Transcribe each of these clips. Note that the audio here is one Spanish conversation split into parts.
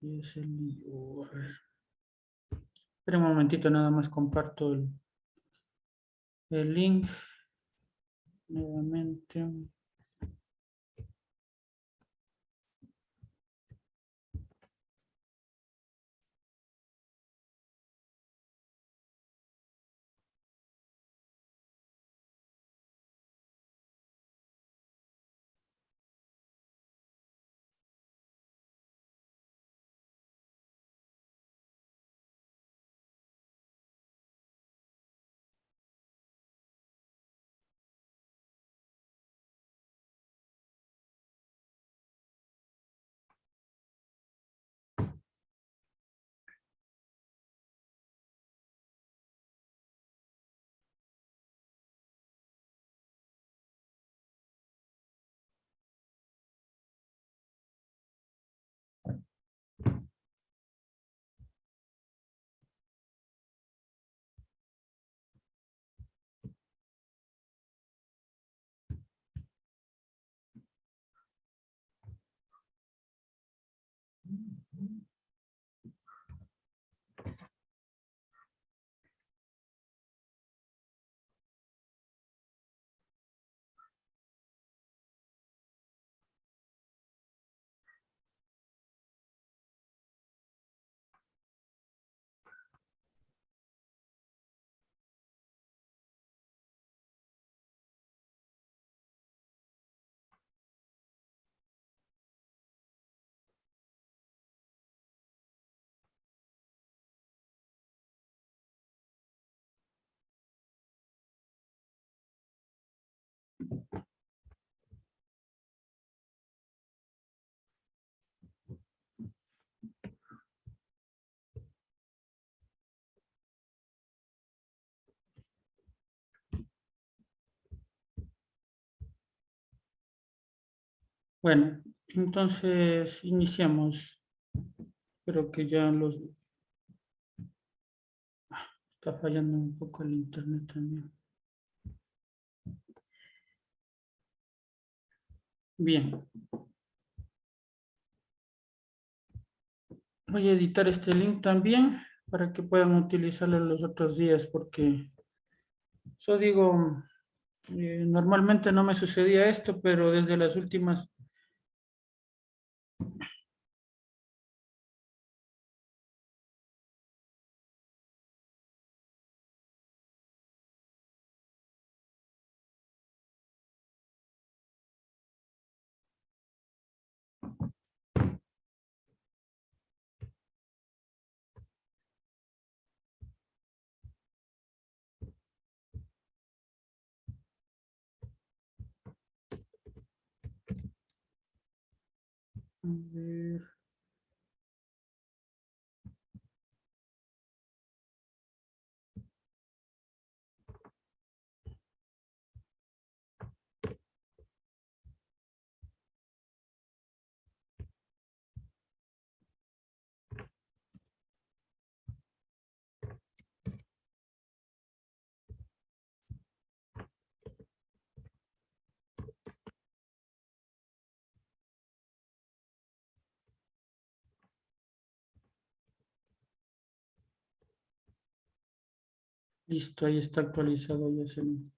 Y es el lío. A ver. Espera un momentito, nada más comparto el link nuevamente. Bueno, entonces iniciamos. Espero que ya los... Está fallando un poco el internet también. Bien. Voy a editar este link también para que puedan utilizarlo los otros días porque yo digo, normalmente no me sucedía esto, pero desde las últimas... A ver. Listo, ahí está actualizado ya ese link.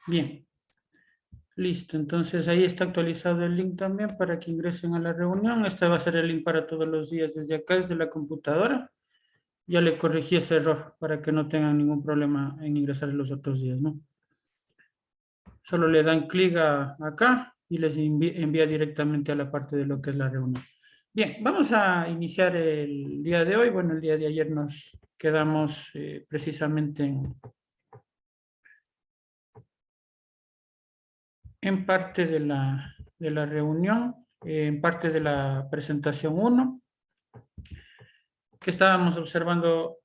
Bien, listo. Entonces ahí está actualizado el link también para que ingresen a la reunión. Este va a ser el link para todos los días desde acá, desde la computadora. Ya le corregí ese error para que no tengan ningún problema en ingresar los otros días, ¿no? Solo le dan clic acá y les envía directamente a la parte de lo que es la reunión. Bien, vamos a iniciar el día de hoy. Bueno, el día de ayer nos quedamos precisamente en parte de la reunión, en parte de la presentación 1, que estábamos observando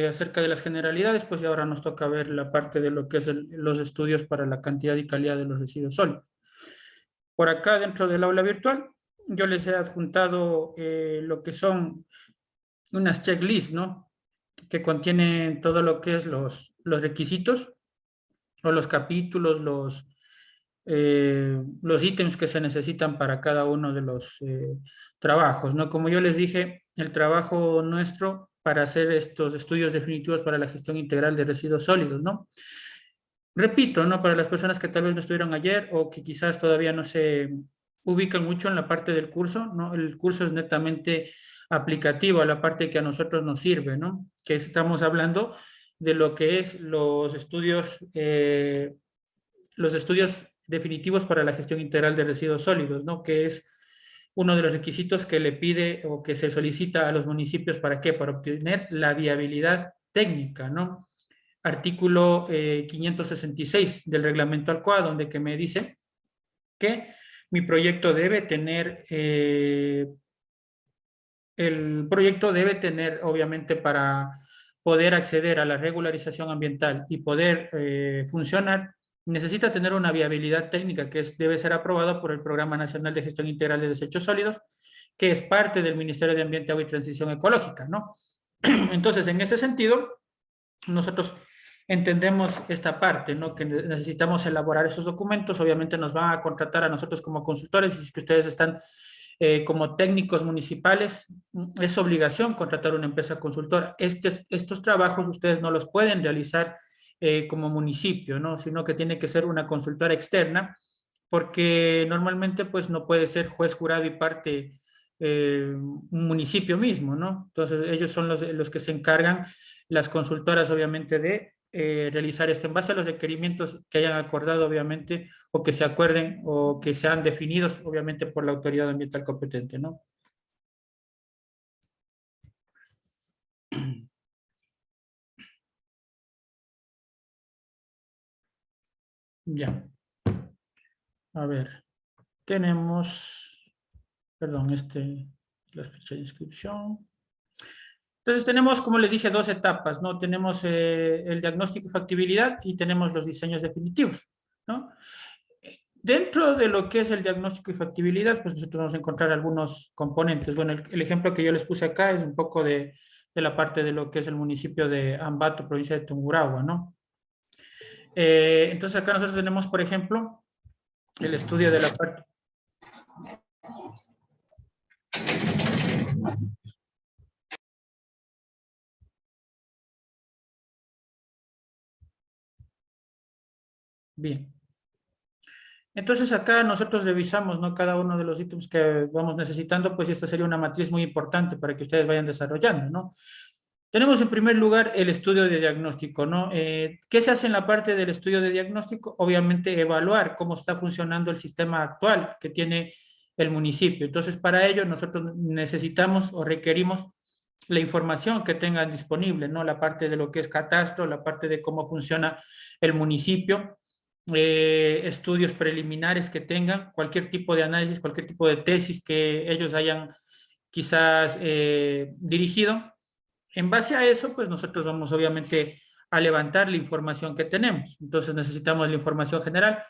acerca de las generalidades, pues y ahora nos toca ver la parte de lo que es los estudios para la cantidad y calidad de los residuos sólidos. Por acá, dentro del aula virtual, yo les he adjuntado lo que son unas checklists, ¿no? Que contienen todo lo que es los requisitos o los capítulos, los ítems que se necesitan para cada uno de los trabajos, ¿no? Como yo les dije, el trabajo nuestro para hacer estos estudios definitivos para la gestión integral de residuos sólidos, ¿no? Repito, ¿no? Para las personas que tal vez no estuvieron ayer o que quizás todavía no se ubican mucho en la parte del curso, ¿no? El curso es netamente aplicativo a la parte que a nosotros nos sirve, ¿no? Que estamos hablando de lo que es los estudios definitivos para la gestión integral de residuos sólidos, ¿no? Que es uno de los requisitos que le pide o que se solicita a los municipios, ¿para qué? Para obtener la viabilidad técnica, ¿no? Artículo 566 del reglamento ALCOA, donde que me dice que mi proyecto debe tener, el proyecto debe tener, obviamente, para poder acceder a la regularización ambiental y poder funcionar, necesita tener una viabilidad técnica que debe ser aprobada por el Programa Nacional de Gestión Integral de Desechos Sólidos, que es parte del Ministerio de Ambiente, Agua y Transición Ecológica, ¿no? Entonces, en ese sentido, nosotros entendemos esta parte, ¿no? Que necesitamos elaborar esos documentos, obviamente nos van a contratar a nosotros como consultores, y si es que ustedes están como técnicos municipales, es obligación contratar una empresa consultora. Estos trabajos ustedes no los pueden realizar como municipio, ¿no? Sino que tiene que ser una consultora externa, porque normalmente pues no puede ser juez, jurado y parte un municipio mismo, ¿no? Entonces ellos son los que se encargan, las consultoras obviamente, de realizar esto en base a los requerimientos que hayan acordado, obviamente, o que se acuerden o que sean definidos, obviamente, por la autoridad ambiental competente, ¿no? Ya, a ver, tenemos, perdón, la fecha de inscripción. Entonces tenemos, como les dije, dos etapas, ¿no? Tenemos el diagnóstico de factibilidad y tenemos los diseños definitivos, ¿no? Dentro de lo que es el diagnóstico y factibilidad, pues nosotros vamos a encontrar algunos componentes. Bueno, el ejemplo que yo les puse acá es un poco de la parte de lo que es el municipio de Ambato, provincia de Tungurahua, ¿no? Entonces acá nosotros tenemos, por ejemplo, el estudio de la parte... Bien. Entonces acá nosotros revisamos, ¿no? Cada uno de los ítems que vamos necesitando, pues esta sería una matriz muy importante para que ustedes vayan desarrollando, ¿no? Tenemos en primer lugar el estudio de diagnóstico, ¿no? ¿Qué se hace en la parte del estudio de diagnóstico? Obviamente evaluar cómo está funcionando el sistema actual que tiene el municipio. Entonces, para ello nosotros necesitamos o requerimos la información que tengan disponible, ¿no? La parte de lo que es catastro, la parte de cómo funciona el municipio, estudios preliminares que tengan, cualquier tipo de análisis, cualquier tipo de tesis que ellos hayan quizás dirigido. En base a eso, pues nosotros vamos obviamente a levantar la información que tenemos. Entonces necesitamos la información general.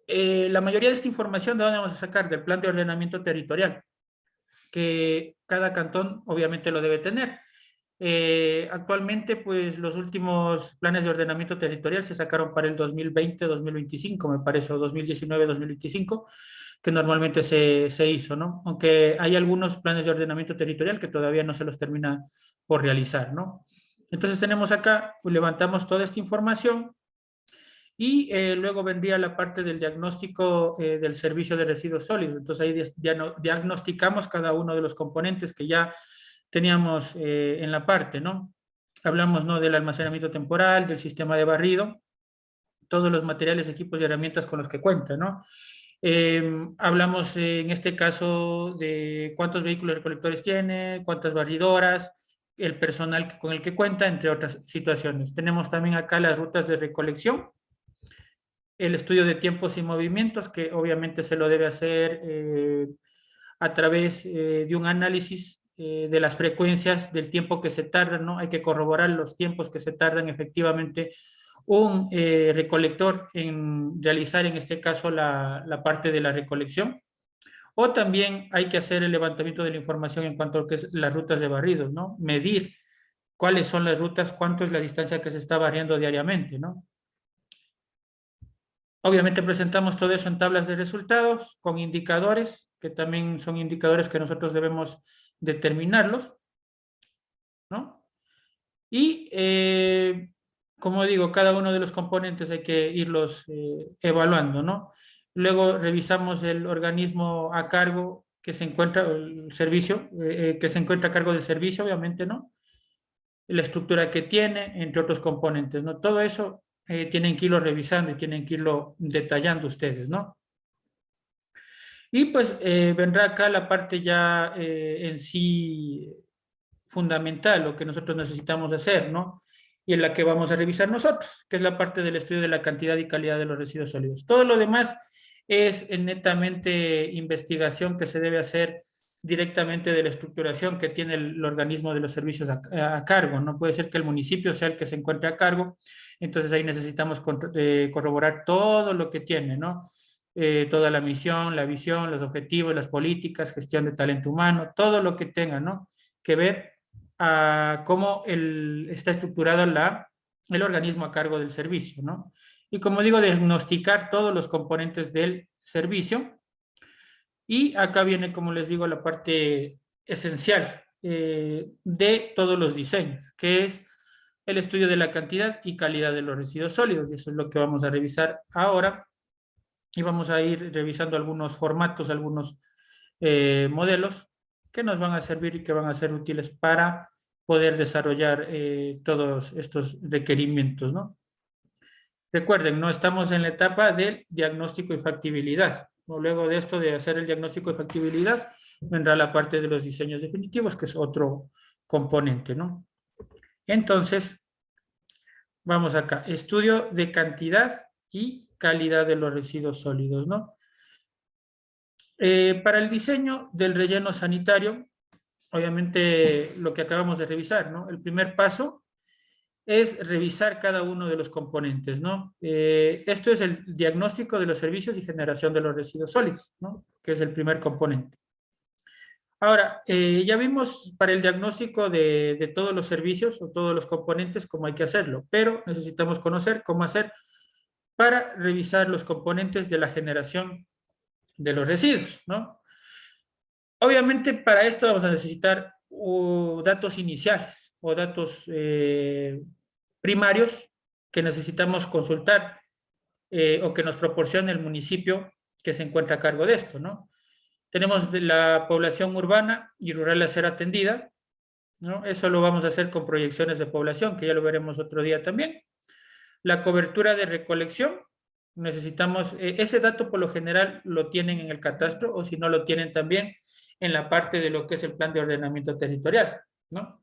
La mayoría de esta información, ¿de dónde vamos a sacar? Del plan de ordenamiento territorial, que cada cantón obviamente lo debe tener. Actualmente, pues los últimos planes de ordenamiento territorial se sacaron para el 2020, 2025, me parece, o 2019, 2025, que normalmente se hizo, ¿no? Aunque hay algunos planes de ordenamiento territorial que todavía no se los termina por realizar, ¿no? Entonces tenemos acá, pues levantamos toda esta información y luego vendría la parte del diagnóstico del servicio de residuos sólidos. Entonces ahí diagnosticamos cada uno de los componentes que ya teníamos en la parte, ¿no? Hablamos, ¿no? Del almacenamiento temporal, del sistema de barrido, todos los materiales, equipos y herramientas con los que cuenta, ¿no? Hablamos en este caso de cuántos vehículos recolectores tiene, cuántas barridoras, el personal con el que cuenta, entre otras situaciones. Tenemos también acá las rutas de recolección, el estudio de tiempos y movimientos, que obviamente se lo debe hacer a través de un análisis de las frecuencias, del tiempo que se tarda, ¿no? Hay que corroborar los tiempos que se tardan efectivamente un recolector en realizar, en este caso, la parte de la recolección. O también hay que hacer el levantamiento de la información en cuanto a lo que es las rutas de barridos, ¿no? Medir cuáles son las rutas, cuánto es la distancia que se está barriendo diariamente, ¿no? Obviamente presentamos todo eso en tablas de resultados con indicadores, que también son indicadores que nosotros debemos determinarlos, ¿no? Y, como digo, cada uno de los componentes hay que irlos evaluando, ¿no? Luego revisamos el organismo a cargo que se encuentra, el servicio, que se encuentra a cargo del servicio, obviamente, ¿no? La estructura que tiene, entre otros componentes, ¿no? Todo eso tienen que irlo revisando y tienen que irlo detallando ustedes, ¿no? Y pues vendrá acá la parte ya en sí fundamental, lo que nosotros necesitamos hacer, ¿no? Y en la que vamos a revisar nosotros, que es la parte del estudio de la cantidad y calidad de los residuos sólidos. Todo lo demás es netamente investigación que se debe hacer directamente de la estructuración que tiene el organismo de los servicios a cargo. No puede ser que el municipio sea el que se encuentre a cargo, entonces ahí necesitamos corroborar todo lo que tiene, ¿no? Toda la misión, la visión, los objetivos, las políticas, gestión de talento humano, todo lo que tenga, ¿no? Que ver a cómo está estructurado el organismo a cargo del servicio, ¿no? Y como digo, diagnosticar todos los componentes del servicio. Y acá viene, como les digo, la parte esencial de todos los diseños, que es el estudio de la cantidad y calidad de los residuos sólidos. Y eso es lo que vamos a revisar ahora. Y vamos a ir revisando algunos formatos, algunos modelos que nos van a servir y que van a ser útiles para poder desarrollar todos estos requerimientos, ¿no? Recuerden, no estamos en la etapa del diagnóstico y factibilidad, ¿no? Luego de esto de hacer el diagnóstico de factibilidad, vendrá la parte de los diseños definitivos, que es otro componente, ¿no? Entonces, vamos acá, estudio de cantidad y calidad de los residuos sólidos, ¿no? Para el diseño del relleno sanitario, obviamente lo que acabamos de revisar, ¿no? El primer paso es revisar cada uno de los componentes, ¿no? Esto es el diagnóstico de los servicios y generación de los residuos sólidos, ¿no? Que es el primer componente. Ahora, ya vimos para el diagnóstico de todos los servicios o todos los componentes cómo hay que hacerlo, pero necesitamos conocer cómo hacer para revisar los componentes de la generación de los residuos, ¿no? Obviamente para esto vamos a necesitar datos iniciales o datos primarios que necesitamos consultar o que nos proporcione el municipio que se encuentra a cargo de esto, ¿no? Tenemos la población urbana y rural a ser atendida, ¿no? Eso lo vamos a hacer con proyecciones de población, que ya lo veremos otro día también. La cobertura de recolección, necesitamos, ese dato por lo general lo tienen en el catastro o si no lo tienen también en la parte de lo que es el plan de ordenamiento territorial, ¿no?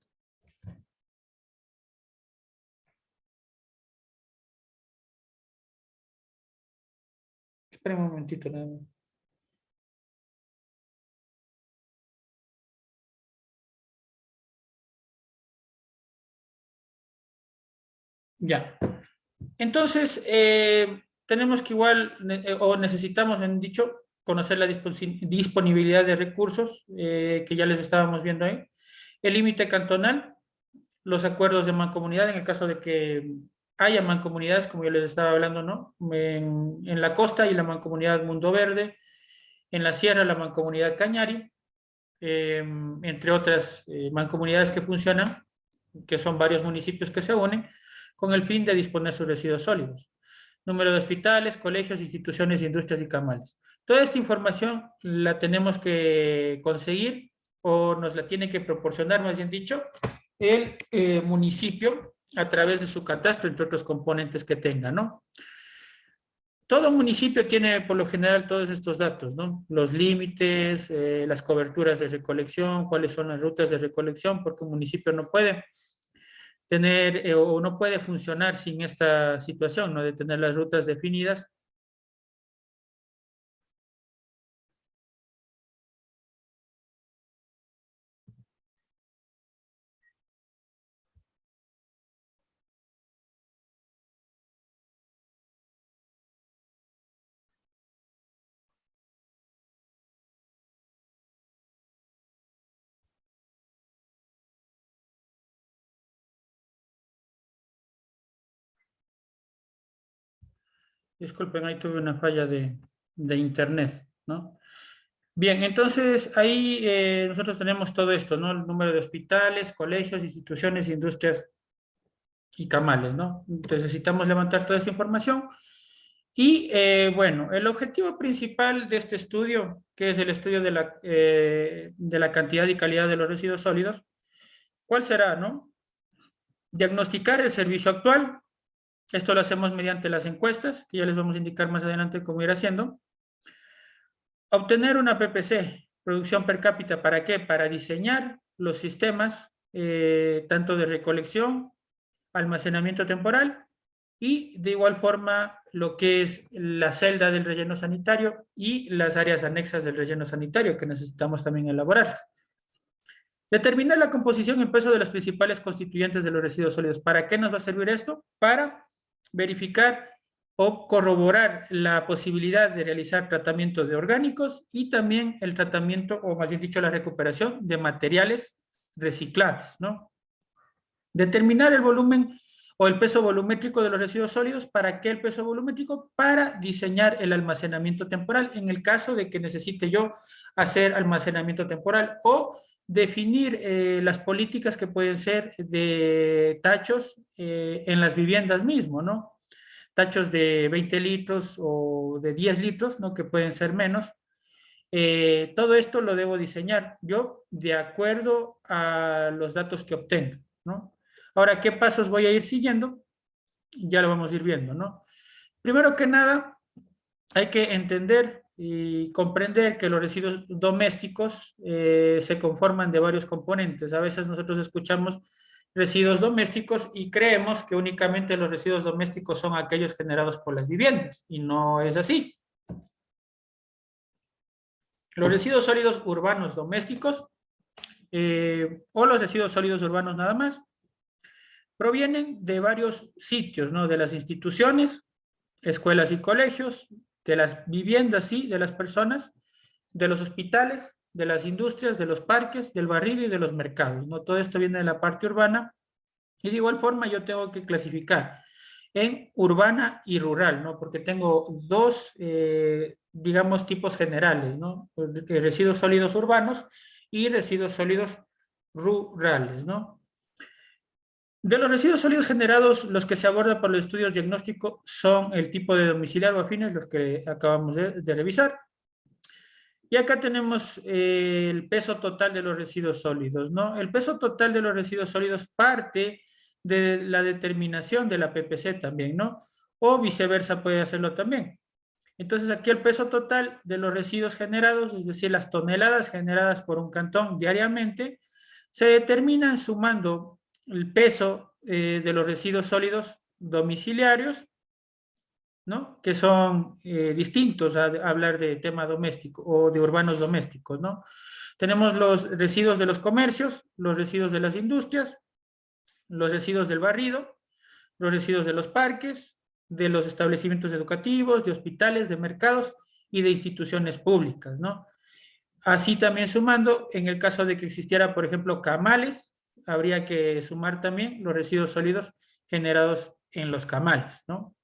Espera un momentito nada más. Ya. Entonces, tenemos que igual, o necesitamos, en dicho, conocer la disponibilidad de recursos que ya les estábamos viendo ahí, el límite cantonal, los acuerdos de mancomunidad, en el caso de que haya mancomunidades, como yo les estaba hablando, ¿no? En la costa y la mancomunidad Mundo Verde, en la sierra la mancomunidad Cañari, entre otras mancomunidades que funcionan, que son varios municipios que se unen, con el fin de disponer sus residuos sólidos. Número de hospitales, colegios, instituciones, industrias y camales. Toda esta información la tenemos que conseguir o nos la tiene que proporcionar, más bien dicho, el municipio a través de su catastro, entre otros componentes que tenga, ¿no? Todo municipio tiene por lo general todos estos datos, ¿no? Los límites, las coberturas de recolección, cuáles son las rutas de recolección, porque un municipio no puede tener o no puede funcionar sin esta situación, ¿no? De tener las rutas definidas. Disculpen, ahí tuve una falla de internet, ¿no? Bien, entonces ahí nosotros tenemos todo esto, ¿no? El número de hospitales, colegios, instituciones, industrias y camales, ¿no? Entonces necesitamos levantar toda esa información. Y bueno, el objetivo principal de este estudio, que es el estudio de la cantidad y calidad de los residuos sólidos, ¿cuál será, no? Diagnosticar el servicio actual. Esto lo hacemos mediante las encuestas, que ya les vamos a indicar más adelante cómo ir haciendo. Obtener una PPC, producción per cápita, ¿para qué? Para diseñar los sistemas, tanto de recolección, almacenamiento temporal, y de igual forma lo que es la celda del relleno sanitario y las áreas anexas del relleno sanitario que necesitamos también elaborarlas. Determinar la composición y peso de los principales constituyentes de los residuos sólidos. ¿Para qué nos va a servir esto? Para verificar o corroborar la posibilidad de realizar tratamientos de orgánicos y también el tratamiento, o más bien dicho, la recuperación de materiales reciclables, ¿no? Determinar el volumen o el peso volumétrico de los residuos sólidos. ¿Para qué el peso volumétrico? Para diseñar el almacenamiento temporal en el caso de que necesite yo hacer almacenamiento temporal, o definir las políticas que pueden ser de tachos en las viviendas mismo, ¿no? Tachos de 20 litros o de 10 litros, ¿no? Que pueden ser menos. Todo esto lo debo diseñar yo de acuerdo a los datos que obtenga, ¿no? Ahora, ¿qué pasos voy a ir siguiendo? Ya lo vamos a ir viendo, ¿no? Primero que nada, hay que entender y comprender que los residuos domésticos se conforman de varios componentes. A veces nosotros escuchamos residuos domésticos y creemos que únicamente los residuos domésticos son aquellos generados por las viviendas, y no es así. Los residuos sólidos urbanos domésticos o los residuos sólidos urbanos nada más provienen de varios sitios, ¿no? De las instituciones, escuelas y colegios, de las viviendas, sí, de las personas, de los hospitales, de las industrias, de los parques, del barrio y de los mercados, ¿no? Todo esto viene de la parte urbana, y de igual forma yo tengo que clasificar en urbana y rural, ¿no? Porque tengo dos, digamos, tipos generales, ¿no? Residuos sólidos urbanos y residuos sólidos rurales, ¿no? De los residuos sólidos generados, los que se abordan por el estudio diagnóstico son el tipo de domiciliario afines, los que acabamos de revisar. Y acá tenemos el peso total de los residuos sólidos, ¿no? El peso total de los residuos sólidos parte de la determinación de la PPC también, ¿no? O viceversa puede hacerlo también. Entonces aquí el peso total de los residuos generados, es decir, las toneladas generadas por un cantón diariamente, se determinan sumando el peso de los residuos sólidos domiciliarios, ¿no? Que son distintos a hablar de tema doméstico o de urbanos domésticos, ¿no? Tenemos los residuos de los comercios, los residuos de las industrias, los residuos del barrido, los residuos de los parques, de los establecimientos educativos, de hospitales, de mercados y de instituciones públicas, ¿no? Así también sumando, en el caso de que existiera, por ejemplo, camales, habría que sumar también los residuos sólidos generados en los camales, ¿no?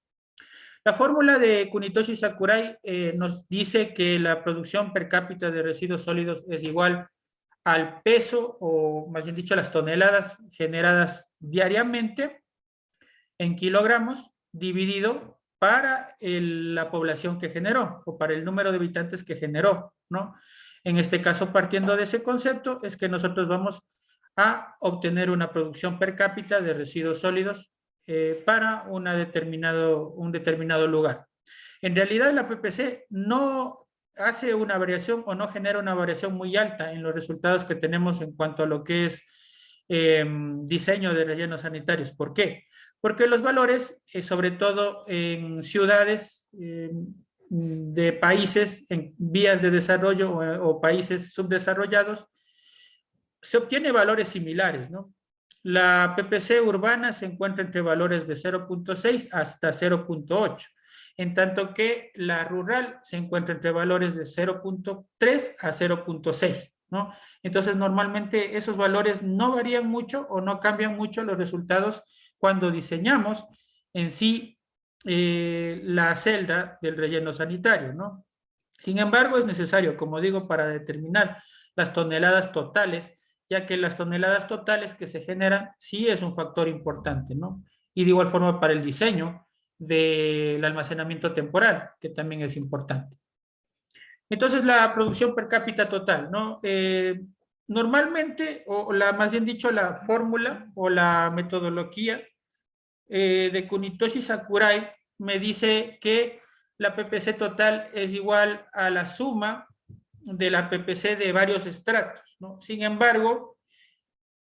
La fórmula de Kunitoshi Sakurai nos dice que la producción per cápita de residuos sólidos es igual al peso, o más bien dicho, las toneladas generadas diariamente en kilogramos dividido para la población que generó, o para el número de habitantes que generó, ¿no? En este caso, partiendo de ese concepto, es que nosotros vamos a obtener una producción per cápita de residuos sólidos para un determinado lugar. En realidad, la PPC no hace una variación o no genera una variación muy alta en los resultados que tenemos en cuanto a lo que es diseño de rellenos sanitarios. ¿Por qué? Porque los valores, sobre todo en ciudades de países en vías de desarrollo o países subdesarrollados, se obtiene valores similares, ¿no? La PPC urbana se encuentra entre valores de 0.6 hasta 0.8, en tanto que la rural se encuentra entre valores de 0.3 a 0.6, ¿no? Entonces, normalmente esos valores no varían mucho o no cambian mucho los resultados cuando diseñamos en sí la celda del relleno sanitario, ¿no? Sin embargo, es necesario, como digo, para determinar las toneladas totales, ya que las toneladas totales que se generan sí es un factor importante, ¿no? Y de igual forma para el diseño del almacenamiento temporal, que también es importante. Entonces, la producción per cápita total, ¿no? Normalmente, o la, más bien dicho, la fórmula o la metodología de Kunitoshi Sakurai me dice que la PPC total es igual a la suma de la PPC de varios estratos, ¿no? Sin embargo,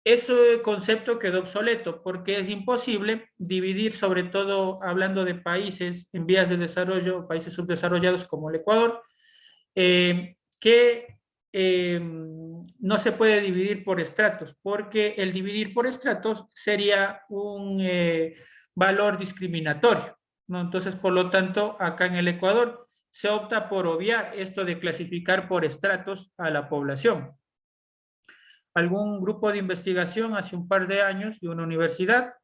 ese concepto quedó obsoleto porque es imposible dividir, sobre todo hablando de países en vías de desarrollo, países subdesarrollados como el Ecuador, que no se puede dividir por estratos, porque el dividir por estratos sería un valor discriminatorio, ¿no? Entonces, por lo tanto, acá en el Ecuador se opta por obviar esto de clasificar por estratos a la población. Algún grupo de investigación hace un par de años de una universidad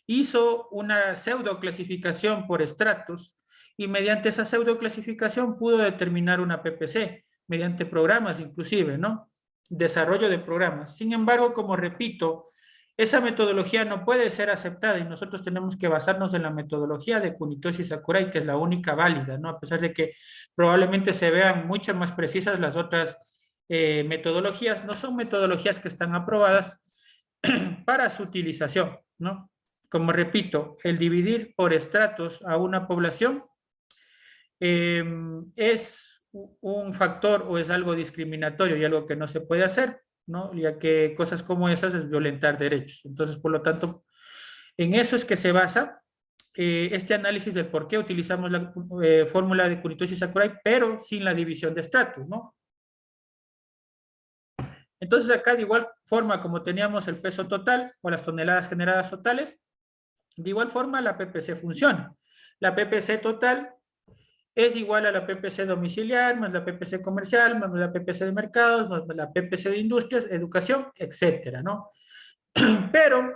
hizo una pseudo clasificación por estratos y mediante esa pseudo clasificación pudo determinar una PPC, mediante programas inclusive, ¿no? Desarrollo de programas. Sin embargo, como repito, esa metodología no puede ser aceptada y nosotros tenemos que basarnos en la metodología de Kunitoshi Sakurai, que es la única válida, ¿no? A pesar de que probablemente se vean mucho más precisas las otras metodologías, no son metodologías que están aprobadas para su utilización, ¿no? Como repito, el dividir por estratos a una población es un factor o es algo discriminatorio y algo que no se puede hacer, ¿no? Ya que cosas como esas es violentar derechos. Entonces, por lo tanto, en eso es que se basa este análisis del por qué utilizamos la fórmula de Kunitoshi Sakurai, pero sin la división de estratos, ¿no? Entonces, acá de igual forma como teníamos el peso total o las toneladas generadas totales, de igual forma la PPC funciona. La PPC total es igual a la PPC domiciliar, más la PPC comercial, más la PPC de mercados, más la PPC de industrias, educación, etcétera, ¿no? Pero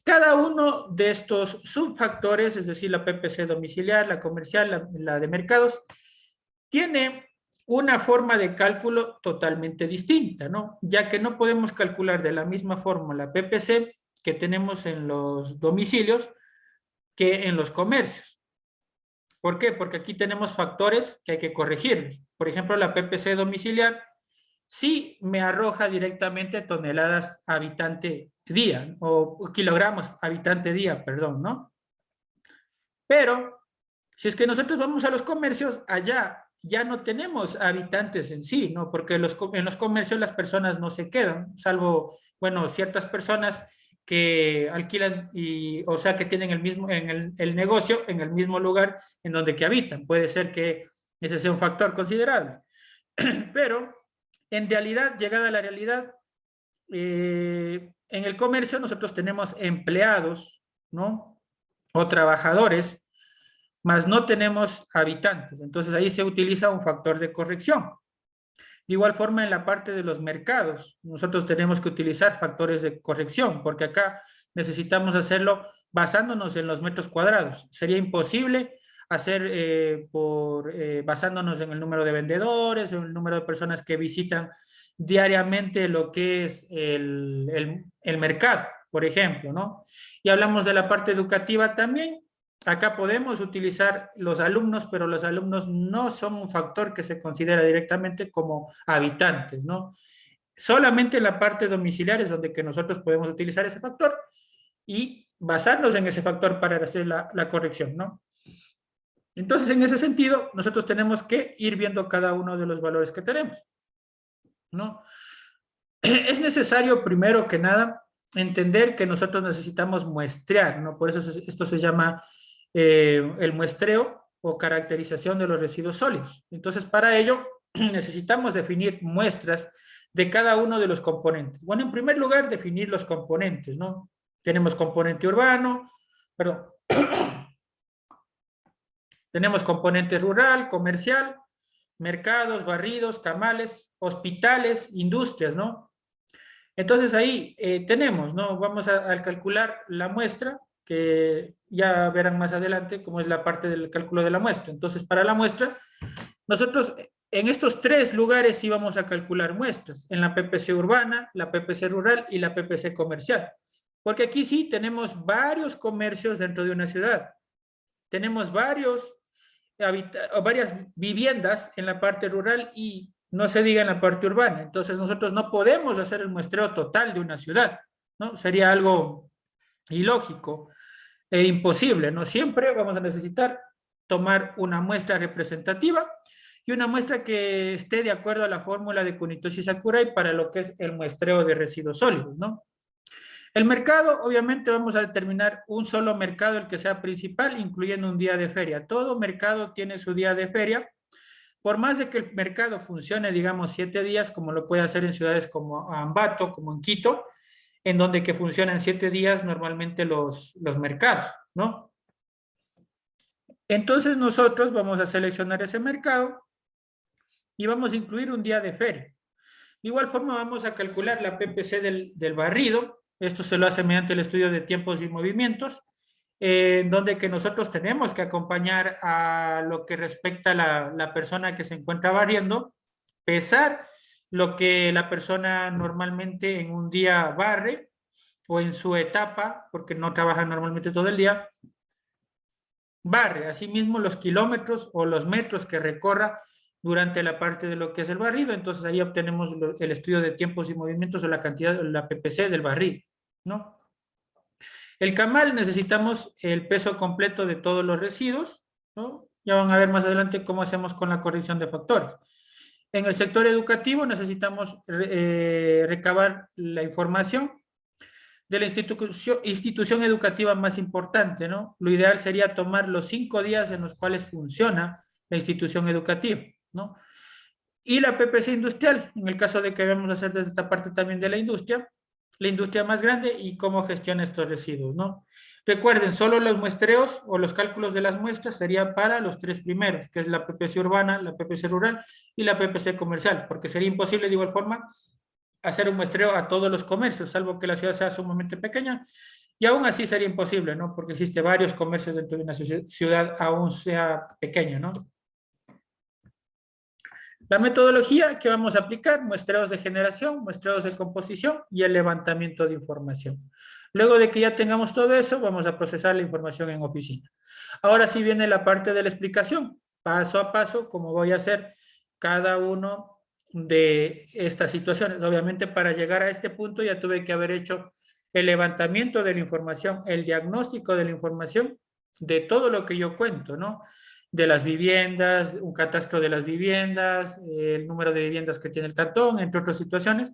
cada uno de estos subfactores, es decir, la PPC domiciliar, la comercial, la de mercados, tiene una forma de cálculo totalmente distinta, ¿no? Ya que no podemos calcular de la misma forma la PPC que tenemos en los domicilios que en los comercios. ¿Por qué? Porque aquí tenemos factores que hay que corregir. Por ejemplo, la PPC domiciliar sí me arroja directamente toneladas habitante día, o kilogramos habitante día, perdón, ¿no? Pero si es que nosotros vamos a los comercios, allá ya no tenemos habitantes en sí, ¿no? Porque en los comercios las personas no se quedan, salvo, bueno, ciertas personas que alquilan y, o sea, que tienen el mismo, en el negocio en el mismo lugar en donde que habitan. Puede ser que ese sea un factor considerable. Pero, en realidad, llegada a la realidad, en el comercio nosotros tenemos empleados, ¿no? O trabajadores, más no tenemos habitantes. Entonces ahí se utiliza un factor de corrección. De igual forma en la parte de los mercados, nosotros tenemos que utilizar factores de corrección, porque acá necesitamos hacerlo basándonos en los metros cuadrados. Sería imposible hacer basándonos en el número de vendedores, en el número de personas que visitan diariamente lo que es el mercado, por ejemplo, ¿no? Y hablamos de la parte educativa también. Acá podemos utilizar los alumnos, pero los alumnos no son un factor que se considera directamente como habitantes, ¿no? Solamente en la parte domiciliar es donde que nosotros podemos utilizar ese factor y basarnos en ese factor para hacer la corrección, ¿no? Entonces, en ese sentido, nosotros tenemos que ir viendo cada uno de los valores que tenemos, ¿no? Es necesario, primero que nada, entender que nosotros necesitamos muestrear, ¿no? Por eso esto se llama el muestreo o caracterización de los residuos sólidos. Entonces, para ello, necesitamos definir muestras de cada uno de los componentes. Bueno, en primer lugar, definir los componentes, ¿no? Tenemos componente urbano, perdón, tenemos componente rural, comercial, mercados, barridos, camales, hospitales, industrias, ¿no? Entonces ahí tenemos, ¿no? Vamos a calcular la muestra que ya verán más adelante cómo es la parte del cálculo de la muestra. Entonces, para la muestra, nosotros en estos 3 lugares íbamos a calcular muestras, en la PPC urbana, la PPC rural y la PPC comercial. Porque aquí sí tenemos varios comercios dentro de una ciudad. Tenemos varias viviendas en la parte rural y no se diga en la parte urbana. Entonces nosotros no podemos hacer el muestreo total de una ciudad, ¿no? Sería algo ilógico e imposible, ¿no? Siempre vamos a necesitar tomar una muestra representativa y una muestra que esté de acuerdo a la fórmula de Kunitoshi-Sakurai para lo que es el muestreo de residuos sólidos, ¿no? El mercado, obviamente vamos a determinar un solo mercado, el que sea principal, incluyendo un día de feria. Todo mercado tiene su día de feria. Por más de que el mercado funcione, digamos, 7 días, como lo puede hacer en ciudades como Ambato, como en Quito, en donde que funcionan 7 días normalmente los mercados, ¿no? Entonces nosotros vamos a seleccionar ese mercado y vamos a incluir un día de feria. De igual forma vamos a calcular la PPC del barrido. Esto se lo hace mediante el estudio de tiempos y movimientos, donde que nosotros tenemos que acompañar a lo que respecta a la persona que se encuentra barriendo, pesar lo que la persona normalmente en un día barre o en su etapa, porque no trabaja normalmente todo el día, barre. Asimismo, los kilómetros o los metros que recorra durante la parte de lo que es el barrido. Entonces ahí obtenemos el estudio de tiempos y movimientos o la cantidad, la PPC del barrido, ¿no? El camal necesitamos el peso completo de todos los residuos, ¿no? Ya van a ver más adelante cómo hacemos con la corrección de factores. En el sector educativo necesitamos recabar la información de la institución educativa más importante, ¿no? Lo ideal sería tomar los 5 días en los cuales funciona la institución educativa, ¿no? Y la PPC industrial, en el caso de que vamos a hacer desde esta parte también de la industria más grande y cómo gestiona estos residuos, ¿no? Recuerden, solo los muestreos o los cálculos de las muestras sería para los 3 primeros, que es la PPC urbana, la PPC rural y la PPC comercial, porque sería imposible de igual forma hacer un muestreo a todos los comercios, salvo que la ciudad sea sumamente pequeña, y aún así sería imposible, ¿no? Porque existe varios comercios dentro de una ciudad, aún sea pequeña, ¿no? La metodología que vamos a aplicar, muestreos de generación, muestreos de composición y el levantamiento de información. Luego de que ya tengamos todo eso, vamos a procesar la información en oficina. Ahora sí viene la parte de la explicación, paso a paso, cómo voy a hacer cada uno de estas situaciones. Obviamente, para llegar a este punto ya tuve que haber hecho el levantamiento de la información, el diagnóstico de la información de todo lo que yo cuento, ¿no? De las viviendas, un catastro de las viviendas, el número de viviendas que tiene el cantón, entre otras situaciones.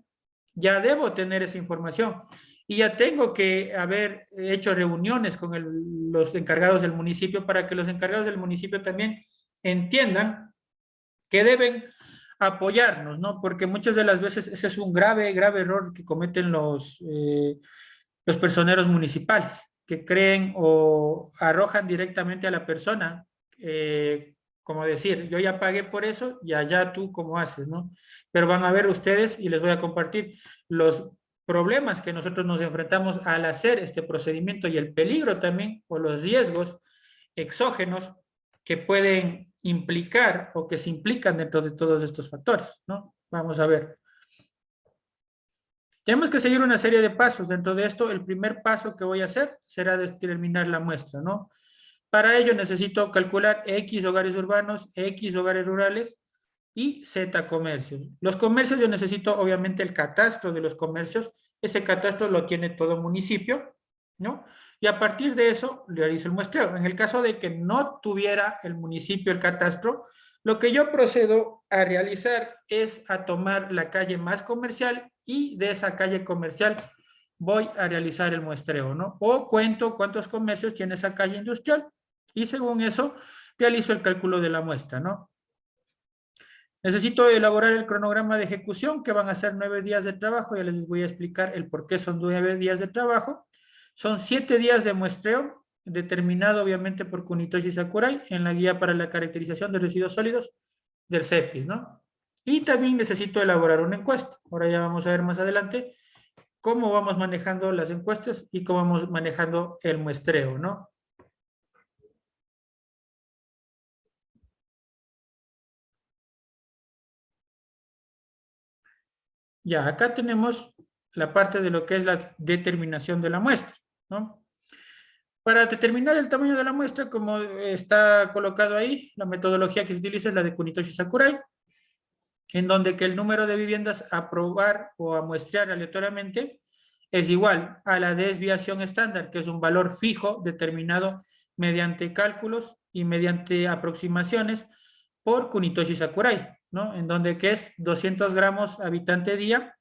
Ya debo tener esa información y ya tengo que haber hecho reuniones con los encargados del municipio para que los encargados del municipio también entiendan que deben apoyarnos, ¿no? Porque muchas de las veces ese es un grave error que cometen los personeros municipales, que creen o arrojan directamente a la persona, como decir, yo ya pagué por eso y allá tú cómo haces, ¿no? Pero van a ver ustedes y les voy a compartir los problemas que nosotros nos enfrentamos al hacer este procedimiento y el peligro también o los riesgos exógenos que pueden implicar o que se implican dentro de todos estos factores, ¿no? Vamos a ver. Tenemos que seguir una serie de pasos. Dentro de esto, el primer paso que voy a hacer será determinar la muestra, ¿no? Para ello necesito calcular X hogares urbanos, X hogares rurales y Z comercios. Los comercios yo necesito obviamente el catastro de los comercios. Ese catastro lo tiene todo municipio, ¿no? Y a partir de eso realizo el muestreo. En el caso de que no tuviera el municipio el catastro, lo que yo procedo a realizar es a tomar la calle más comercial y de esa calle comercial voy a realizar el muestreo, ¿no? O cuento cuántos comercios tiene esa calle industrial y según eso realizo el cálculo de la muestra, ¿no? Necesito elaborar el cronograma de ejecución, que van a ser 9 días de trabajo. Ya les voy a explicar el por qué son 9 días de trabajo. Son 7 días de muestreo, determinado obviamente por Kunitoshi Sakurai en la guía para la caracterización de residuos sólidos del CEPIS, ¿no? Y también necesito elaborar una encuesta. Ahora ya vamos a ver más adelante cómo vamos manejando las encuestas y cómo vamos manejando el muestreo, ¿no? Ya, acá tenemos la parte de lo que es la determinación de la muestra, ¿no? Para determinar el tamaño de la muestra, como está colocado ahí, la metodología que se utiliza es la de Kunitoshi-Sakurai, en donde que el número de viviendas a probar o a muestrear aleatoriamente es igual a la desviación estándar, que es un valor fijo determinado mediante cálculos y mediante aproximaciones por Kunitoshi Sakurai, ¿no? En donde que es 200 gramos habitante día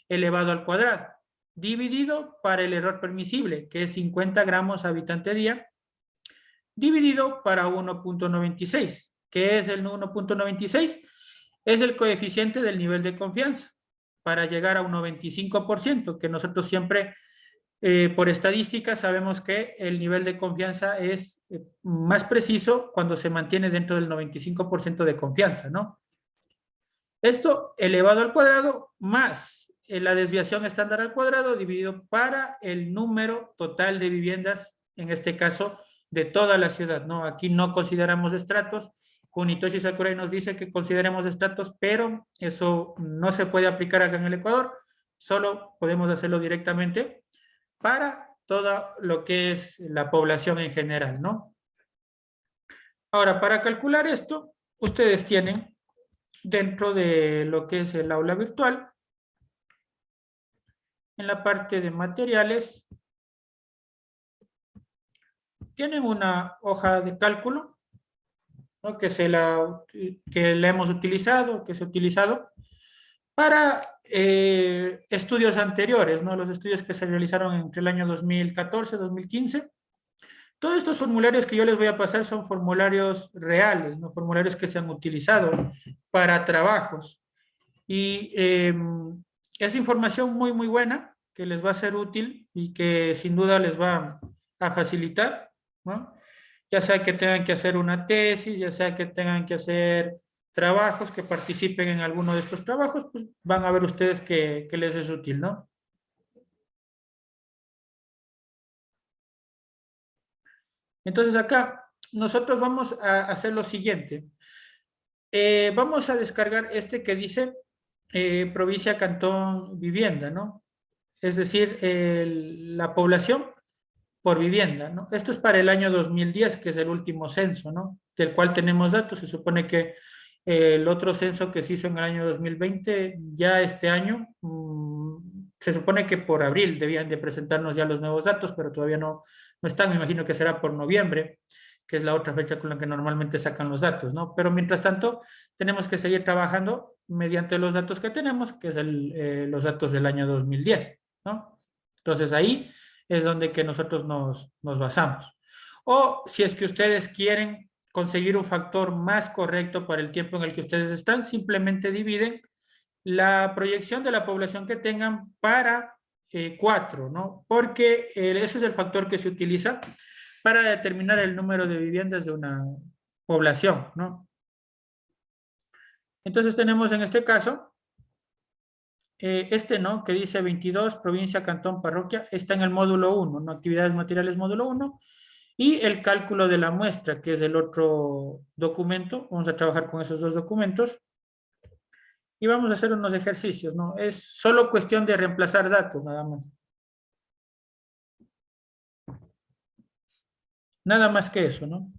elevado al cuadrado, dividido para el error permisible, que es 50 gramos habitante día, dividido para 1.96. ¿Qué es el 1.96? Es el coeficiente del nivel de confianza para llegar a un 95%, que nosotros siempre, por estadística, sabemos que el nivel de confianza es más preciso cuando se mantiene dentro del 95% de confianza, ¿no? Esto elevado al cuadrado más la desviación estándar al cuadrado dividido para el número total de viviendas, en este caso, de toda la ciudad, ¿no? Aquí no consideramos estratos. Kunitoshi Sakurai nos dice que consideremos estratos, pero eso no se puede aplicar acá en el Ecuador, solo podemos hacerlo directamente para todo lo que es la población en general, ¿no? Ahora, para calcular esto, ustedes tienen dentro de lo que es el aula virtual, en la parte de materiales, tienen una hoja de cálculo, ¿no? que la hemos utilizado, que se ha utilizado para estudios anteriores, ¿no? Los estudios que se realizaron entre el año 2014 y 2015. Todos estos formularios que yo les voy a pasar son formularios reales, ¿no? Formularios que se han utilizado para trabajos. Y es información muy, muy buena que les va a ser útil y que sin duda les va a facilitar, ¿no? Ya sea que tengan que hacer una tesis, ya sea que tengan que hacer trabajos, que participen en alguno de estos trabajos, pues van a ver ustedes que les es útil, ¿no? Entonces acá nosotros vamos a hacer lo siguiente. Vamos a descargar este que dice provincia, cantón, vivienda, ¿no? Es decir, la población por vivienda, ¿no? Esto es para el año 2010, que es el último censo, ¿no? Del cual tenemos datos. Se supone que el otro censo que se hizo en el año 2020, ya este año, se supone que por abril debían de presentarnos ya los nuevos datos, pero todavía no están. Me imagino que será por noviembre, que es la otra fecha con la que normalmente sacan los datos, ¿no? Pero mientras tanto, tenemos que seguir trabajando mediante los datos que tenemos, que es los datos del año 2010, ¿no? Entonces ahí es donde que nosotros nos basamos. O si es que ustedes quieren conseguir un factor más correcto para el tiempo en el que ustedes están, simplemente dividen la proyección de la población que tengan para 4, ¿no? Porque ese es el factor que se utiliza para determinar el número de viviendas de una población, ¿no? Entonces tenemos en este caso, ¿no? Que dice 22, provincia, cantón, parroquia, está en el módulo 1, ¿no? Actividades materiales módulo 1, y el cálculo de la muestra, que es el otro documento. Vamos a trabajar con esos dos documentos y vamos a hacer unos ejercicios, ¿no? Es solo cuestión de reemplazar datos, nada más. Nada más que eso, ¿no?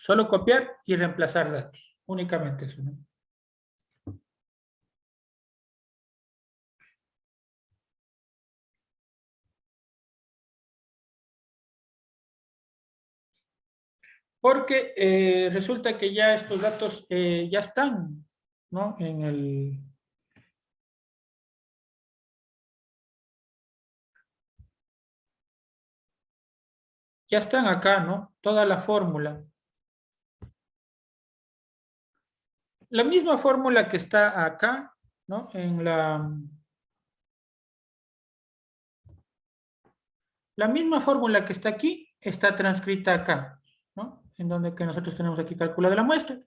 Solo copiar y reemplazar datos, únicamente eso, ¿no? Porque resulta que ya estos datos ya están, ¿no? Ya están acá, ¿no? Toda la fórmula. La misma fórmula que está acá, ¿no? La misma fórmula que está aquí está transcrita acá, ¿no? En donde que nosotros tenemos aquí calculada la muestra.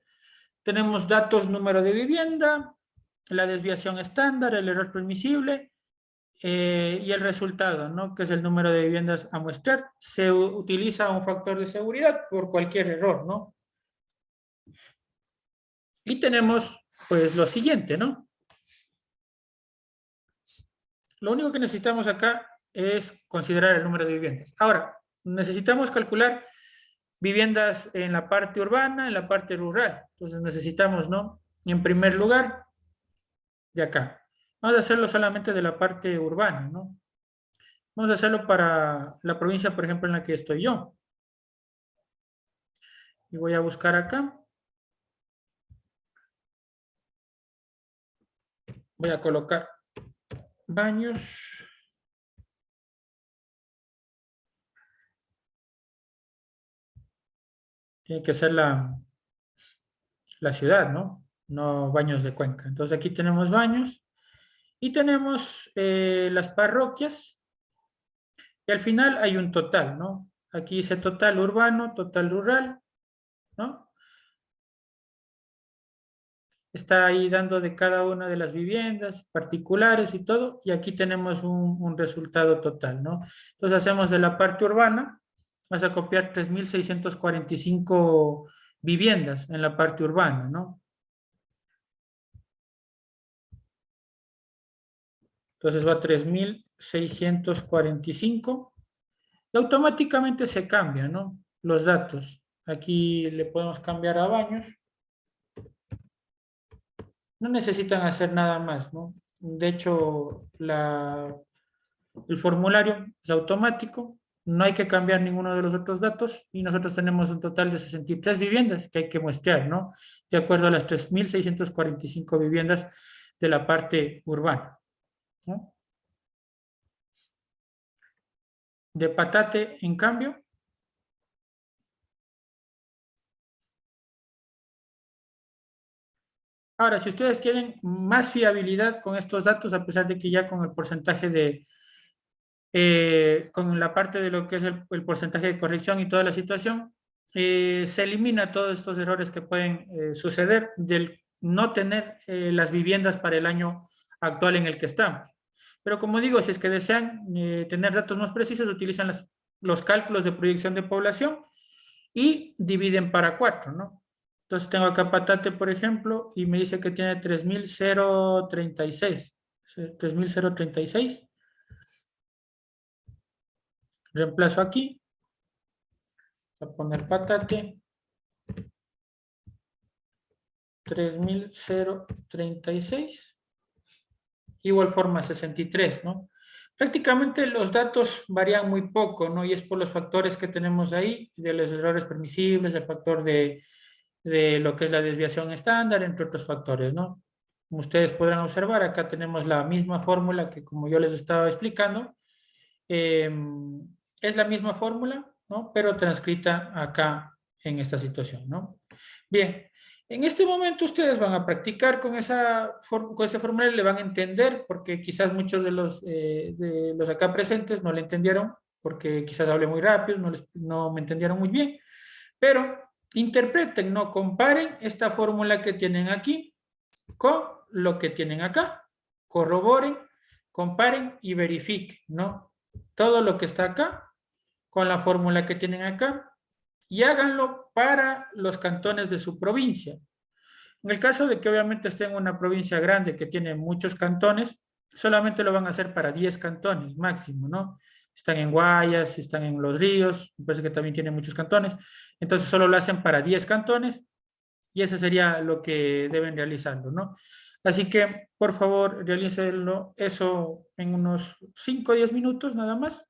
Tenemos datos, número de vivienda, la desviación estándar, el error permisible y el resultado, ¿no? Que es el número de viviendas a muestrar. Se utiliza un factor de seguridad por cualquier error, ¿no? Y tenemos, pues, lo siguiente, ¿no? Lo único que necesitamos acá es considerar el número de viviendas. Ahora, necesitamos calcular viviendas en la parte urbana, en la parte rural. Entonces necesitamos, ¿no? En primer lugar, de acá. Vamos a hacerlo solamente de la parte urbana, ¿no? Vamos a hacerlo para la provincia, por ejemplo, en la que estoy yo. Y voy a buscar acá. Voy a colocar baños. Tiene que ser la ciudad, ¿no? No baños de Cuenca. Entonces aquí tenemos baños y tenemos las parroquias y al final hay un total, ¿no? Aquí dice total urbano, total rural, ¿no? Está ahí dando de cada una de las viviendas particulares y todo, y aquí tenemos un resultado total, ¿no? Entonces hacemos de la parte urbana, vas a copiar 3.645 viviendas en la parte urbana, ¿no? Entonces va 3.645 y automáticamente se cambian, ¿no? Los datos. Aquí le podemos cambiar a baños. No necesitan hacer nada más, ¿no? De hecho, el formulario es automático, no hay que cambiar ninguno de los otros datos y nosotros tenemos un total de 63 viviendas que hay que muestrear, ¿no? De acuerdo a las 3.645 viviendas de la parte urbana, ¿no? De Patate, en cambio, ahora, si ustedes quieren más fiabilidad con estos datos, a pesar de que ya con el porcentaje con la parte de lo que es el porcentaje de corrección y toda la situación, se elimina todos estos errores que pueden suceder del no tener las viviendas para el año actual en el que estamos. Pero como digo, si es que desean tener datos más precisos, utilizan los cálculos de proyección de población y dividen para 4, ¿no? Entonces tengo acá Patate, por ejemplo, y me dice que tiene 3.036. 3.036. Reemplazo aquí, voy a poner Patate, 3.036. Igual forma 63, ¿no? Prácticamente los datos varían muy poco, ¿no? Y es por los factores que tenemos ahí, de los errores permisibles, el factor de lo que es la desviación estándar, entre otros factores, ¿no? Como ustedes podrán observar, acá tenemos la misma fórmula que como yo les estaba explicando, eh, es la misma fórmula, ¿no? Pero transcrita acá en esta situación, ¿no? Bien, en este momento ustedes van a practicar con con ese formulario, le van a entender, porque quizás muchos de los acá presentes no le entendieron, porque quizás hablé muy rápido, no me entendieron muy bien, pero interpreten, no comparen esta fórmula que tienen aquí con lo que tienen acá, corroboren, comparen y verifiquen, ¿no? Todo lo que está acá con la fórmula que tienen acá y háganlo para los cantones de su provincia. En el caso de que obviamente estén en una provincia grande que tiene muchos cantones, solamente lo van a hacer para 10 cantones máximo, ¿no? Están en Guayas, están en Los Ríos, me parece que también tiene muchos cantones, entonces solo lo hacen para 10 cantones y eso sería lo que deben realizarlo, ¿no? Así que, por favor, realícenlo eso en unos 5 o 10 minutos nada más.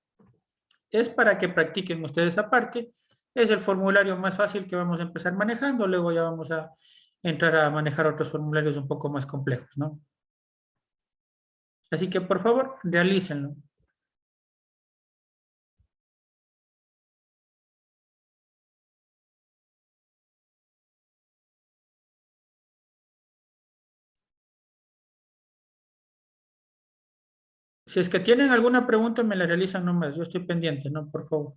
Es para que practiquen ustedes aparte. Es el formulario más fácil que vamos a empezar manejando, luego ya vamos a entrar a manejar otros formularios un poco más complejos, ¿no? Así que, por favor, realícenlo. Si es que tienen alguna pregunta, me la realizan nomás. Yo estoy pendiente, ¿no? Por favor.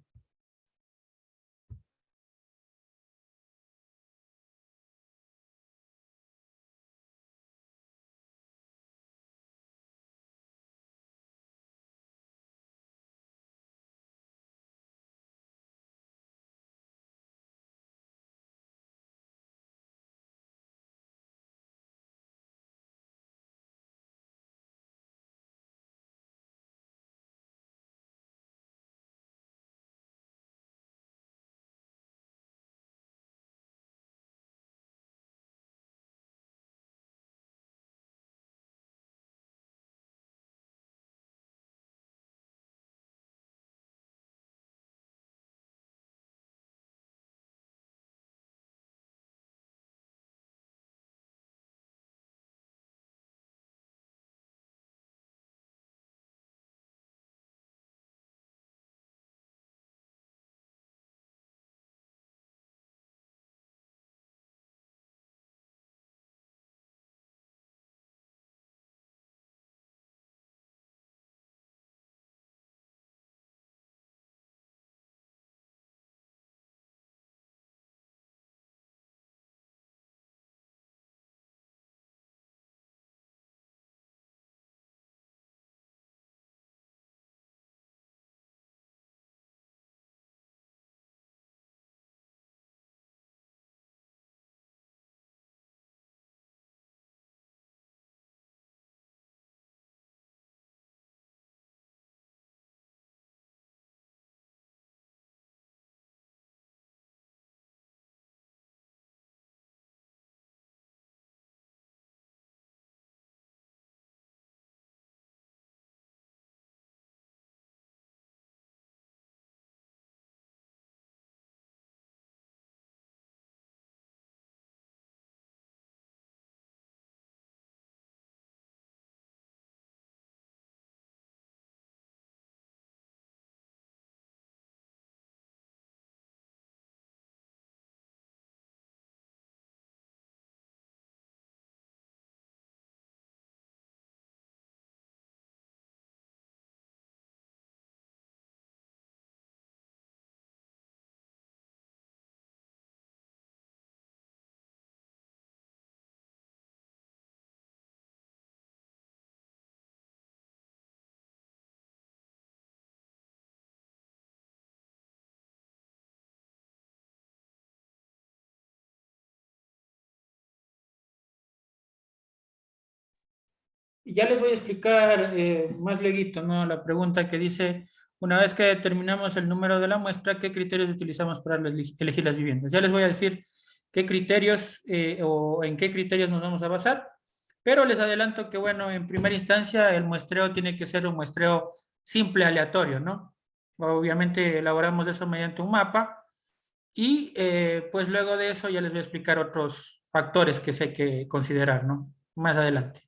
Ya les voy a explicar más leguito, ¿no? La pregunta que dice, una vez que determinamos el número de la muestra, ¿qué criterios utilizamos para elegir las viviendas? Ya les voy a decir qué criterios o en qué criterios nos vamos a basar, pero les adelanto que, bueno, en primera instancia el muestreo tiene que ser un muestreo simple, aleatorio, ¿no? Obviamente elaboramos eso mediante un mapa y pues luego de eso ya les voy a explicar otros factores que sé que considerar, ¿no? Más adelante.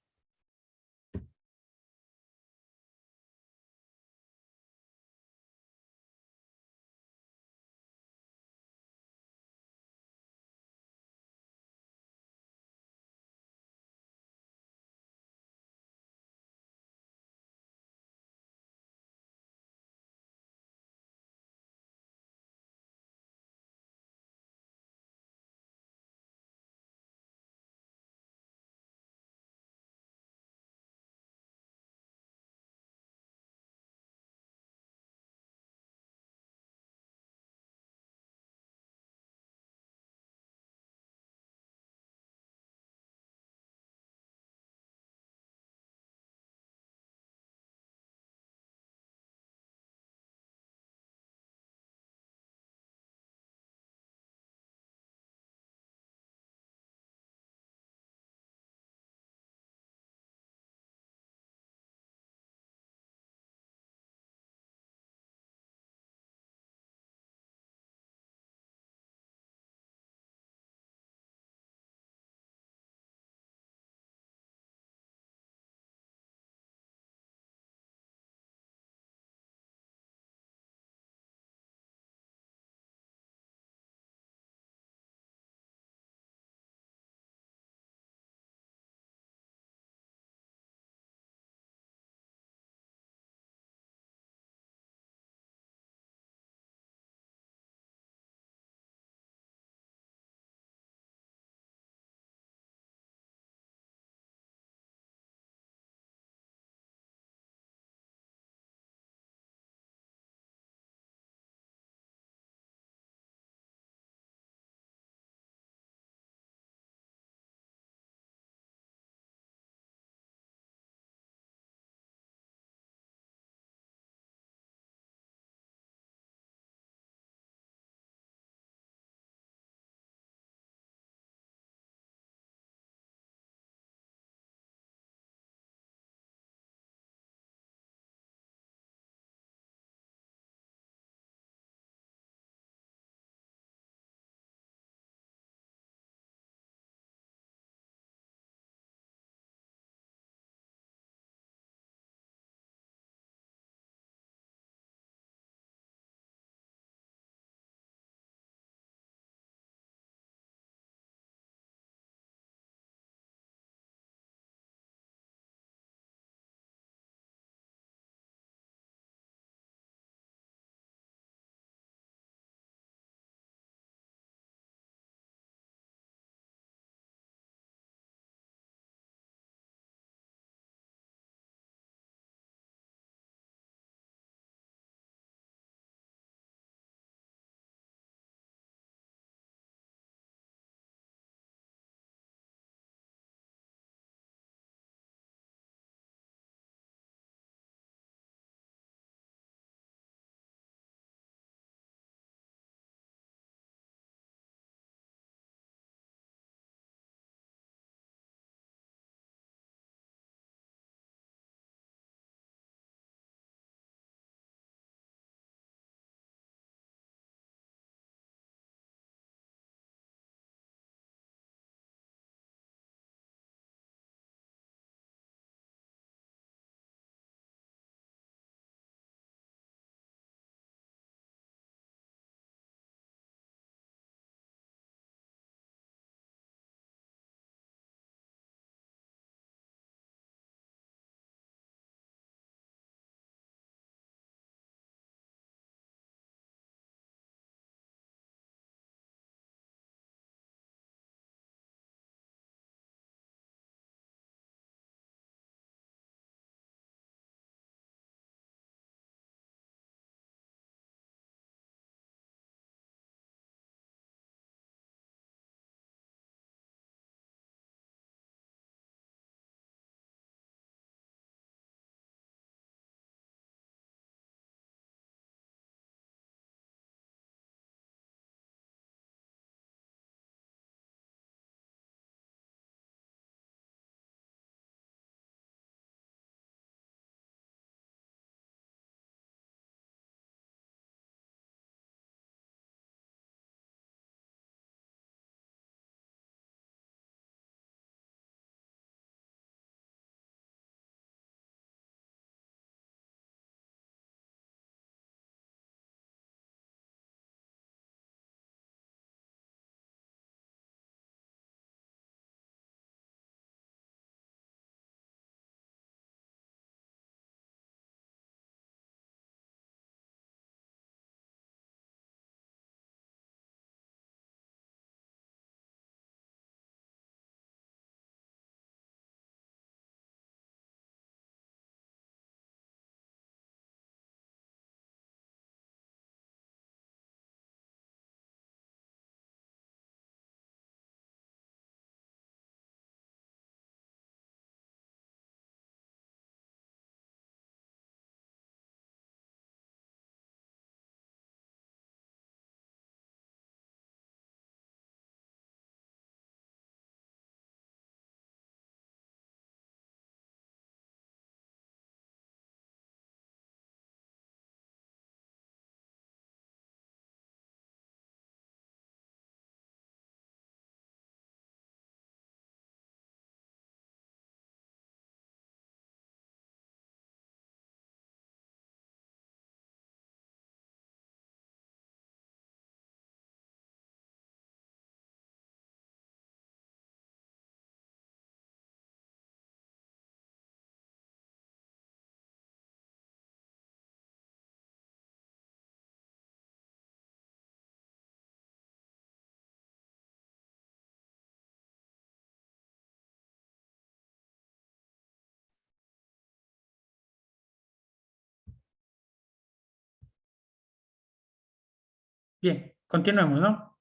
Bien, continuemos, ¿no?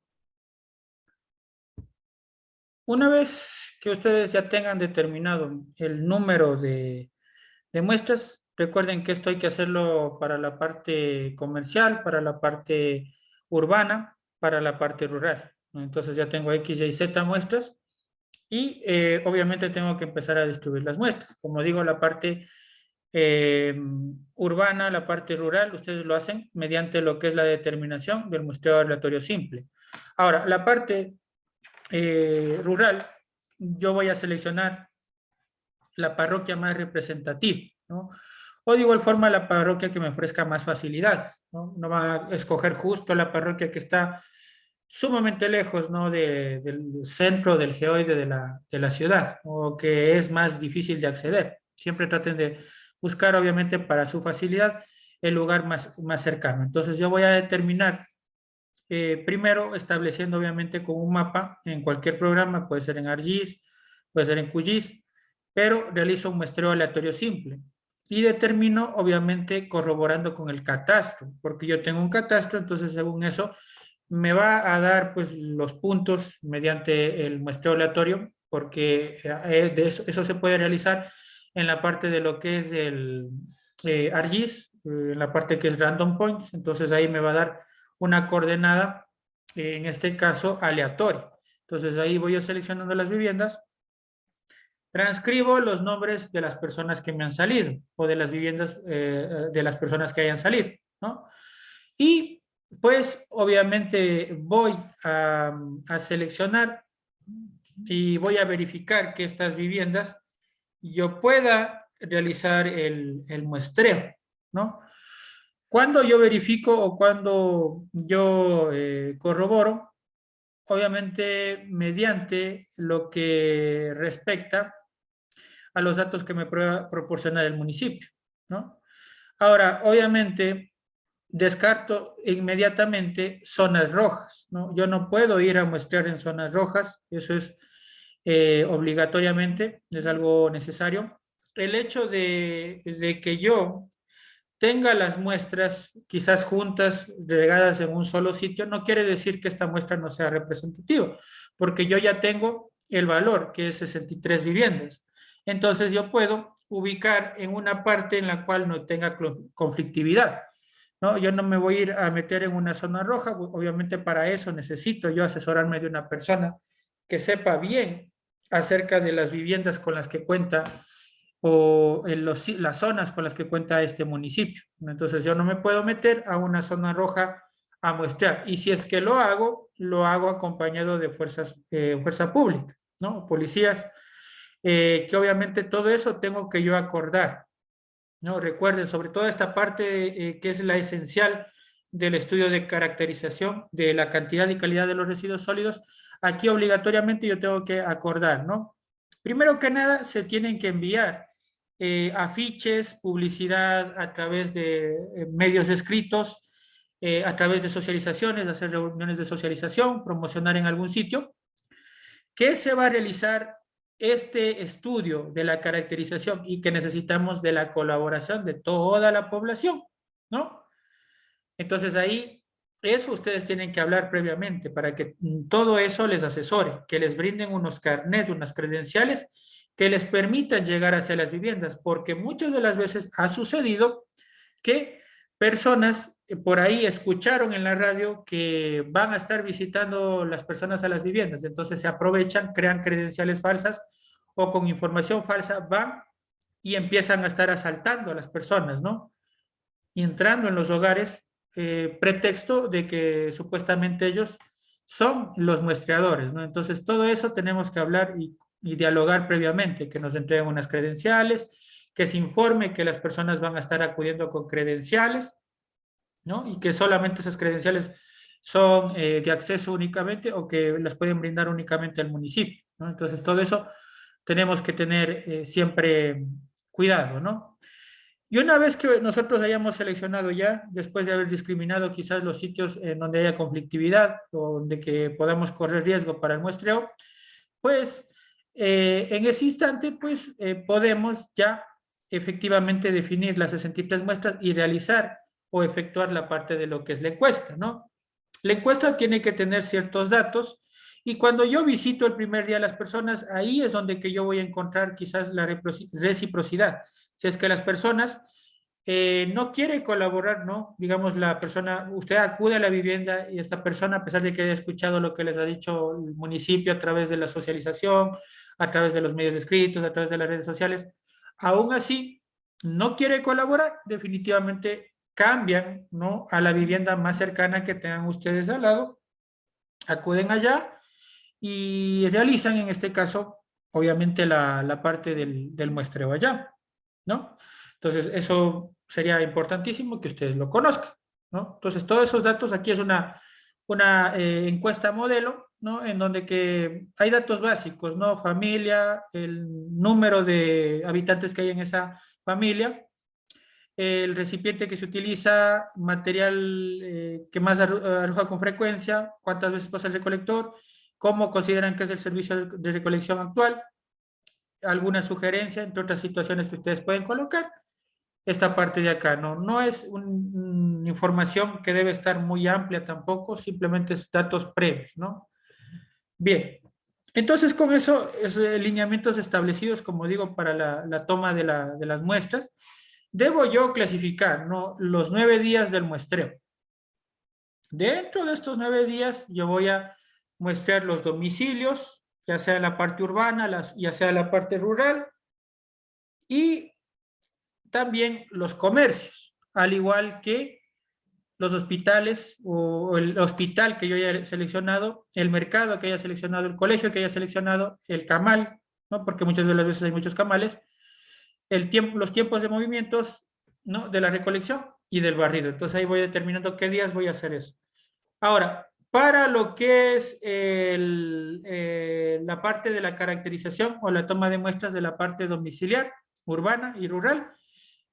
Una vez que ustedes ya tengan determinado el número de muestras, recuerden que esto hay que hacerlo para la parte comercial, para la parte urbana, para la parte rural, ¿no? Entonces ya tengo X, Y, Z muestras y obviamente tengo que empezar a distribuir las muestras. Como digo, la parte urbana, la parte rural, ustedes lo hacen mediante lo que es la determinación del muestreo aleatorio simple. Ahora, la parte rural, yo voy a seleccionar la parroquia más representativa, ¿no? O de igual forma la parroquia que me ofrezca más facilidad, ¿no? No va a escoger justo la parroquia que está sumamente lejos, ¿no? Del centro, del geoide de la ciudad, o que es más difícil de acceder. Siempre traten de buscar, obviamente, para su facilidad, el lugar más cercano. Entonces yo voy a determinar primero estableciendo obviamente con un mapa en cualquier programa, puede ser en ArcGIS, puede ser en QGIS, pero realizo un muestreo aleatorio simple y determino obviamente corroborando con el catastro, porque yo tengo un catastro, entonces según eso me va a dar pues los puntos mediante el muestreo aleatorio, porque de eso se puede realizar en la parte de lo que es el ArcGIS, en la parte que es Random Points, entonces ahí me va a dar una coordenada, en este caso aleatoria. Entonces ahí voy yo seleccionando las viviendas, transcribo los nombres de las personas que me han salido o de las viviendas de las personas que hayan salido, ¿no? Y pues obviamente voy a seleccionar y voy a verificar que estas viviendas yo pueda realizar el muestreo, ¿no? Cuando yo verifico o cuando yo corroboro, obviamente mediante lo que respecta a los datos que me proporciona el municipio, ¿no? Ahora, obviamente, descarto inmediatamente zonas rojas, ¿no? Yo no puedo ir a muestrear en zonas rojas, eso es obligatoriamente, es algo necesario. El hecho de que yo tenga las muestras quizás juntas, regadas en un solo sitio, no quiere decir que esta muestra no sea representativa, porque yo ya tengo el valor, que es 63 viviendas. Entonces yo puedo ubicar en una parte en la cual no tenga conflictividad, ¿no? Yo no me voy a ir a meter en una zona roja, obviamente para eso necesito yo asesorarme de una persona que sepa bien acerca de las viviendas con las que cuenta o en las zonas con las que cuenta este municipio. Entonces yo no me puedo meter a una zona roja a muestrear. Y si es que lo hago acompañado de fuerza pública, ¿no? Policías, que obviamente todo eso tengo que yo acordar, ¿no? Recuerden, sobre todo esta parte que es la esencial del estudio de caracterización de la cantidad y calidad de los residuos sólidos, aquí obligatoriamente yo tengo que acordar, ¿no? Primero que nada, se tienen que enviar afiches, publicidad a través de medios escritos, a través de socializaciones, hacer reuniones de socialización, promocionar en algún sitio, que se va a realizar este estudio de la caracterización y que necesitamos de la colaboración de toda la población, ¿no? Entonces ahí, eso ustedes tienen que hablar previamente para que todo eso les asesore, que les brinden unos carnets, unas credenciales que les permitan llegar hacia las viviendas, porque muchas de las veces ha sucedido que personas por ahí escucharon en la radio que van a estar visitando las personas a las viviendas, entonces se aprovechan, crean credenciales falsas o con información falsa van y empiezan a estar asaltando a las personas, ¿no? Y entrando en los hogares, pretexto de que supuestamente ellos son los muestreadores, ¿no? Entonces, todo eso tenemos que hablar y dialogar previamente, que nos entreguen unas credenciales, que se informe que las personas van a estar acudiendo con credenciales, ¿no? Y que solamente esas credenciales son de acceso únicamente o que las pueden brindar únicamente al municipio, ¿no? Entonces, todo eso tenemos que tener siempre cuidado, ¿no? Y una vez que nosotros hayamos seleccionado ya, después de haber discriminado quizás los sitios en donde haya conflictividad o donde que podamos correr riesgo para el muestreo, pues en ese instante pues podemos ya efectivamente definir las 63 muestras y realizar o efectuar la parte de lo que es la encuesta, ¿no? La encuesta tiene que tener ciertos datos y cuando yo visito el primer día a las personas, ahí es donde que yo voy a encontrar quizás la reciprocidad. Si es que las personas no quiere colaborar, ¿no? Digamos, la persona, usted acude a la vivienda y esta persona, a pesar de que haya escuchado lo que les ha dicho el municipio a través de la socialización, a través de los medios escritos, a través de las redes sociales, aún así no quiere colaborar, definitivamente cambian, ¿no? A la vivienda más cercana que tengan ustedes al lado, acuden allá y realizan en este caso, obviamente, la parte del muestreo allá, ¿no? Entonces, eso sería importantísimo que ustedes lo conozcan, ¿no? Entonces, todos esos datos, aquí es una encuesta modelo, ¿no? En donde que hay datos básicos, ¿no? Familia, el número de habitantes que hay en esa familia, el recipiente que se utiliza, material que más arroja con frecuencia, cuántas veces pasa el recolector, cómo consideran que es el servicio de recolección actual, alguna sugerencia, entre otras situaciones que ustedes pueden colocar. Esta parte de acá, ¿no? No es una información que debe estar muy amplia tampoco, simplemente es datos previos, ¿no? Bien, entonces con eso, es, lineamientos establecidos, como digo, para la toma de las muestras, debo yo clasificar, ¿no? Los 9 días del muestreo. Dentro de estos 9 días, yo voy a muestrear los domicilios, ya sea en la parte urbana, ya sea en la parte rural, y también los comercios, al igual que los hospitales o el hospital que yo haya seleccionado, el mercado que haya seleccionado, el colegio que haya seleccionado, el camal, ¿no? Porque muchas de las veces hay muchos camales, los tiempos de movimientos, ¿no? De la recolección y del barrido. Entonces ahí voy determinando qué días voy a hacer eso. Ahora, para lo que es la parte de la caracterización o la toma de muestras de la parte domiciliar, urbana y rural,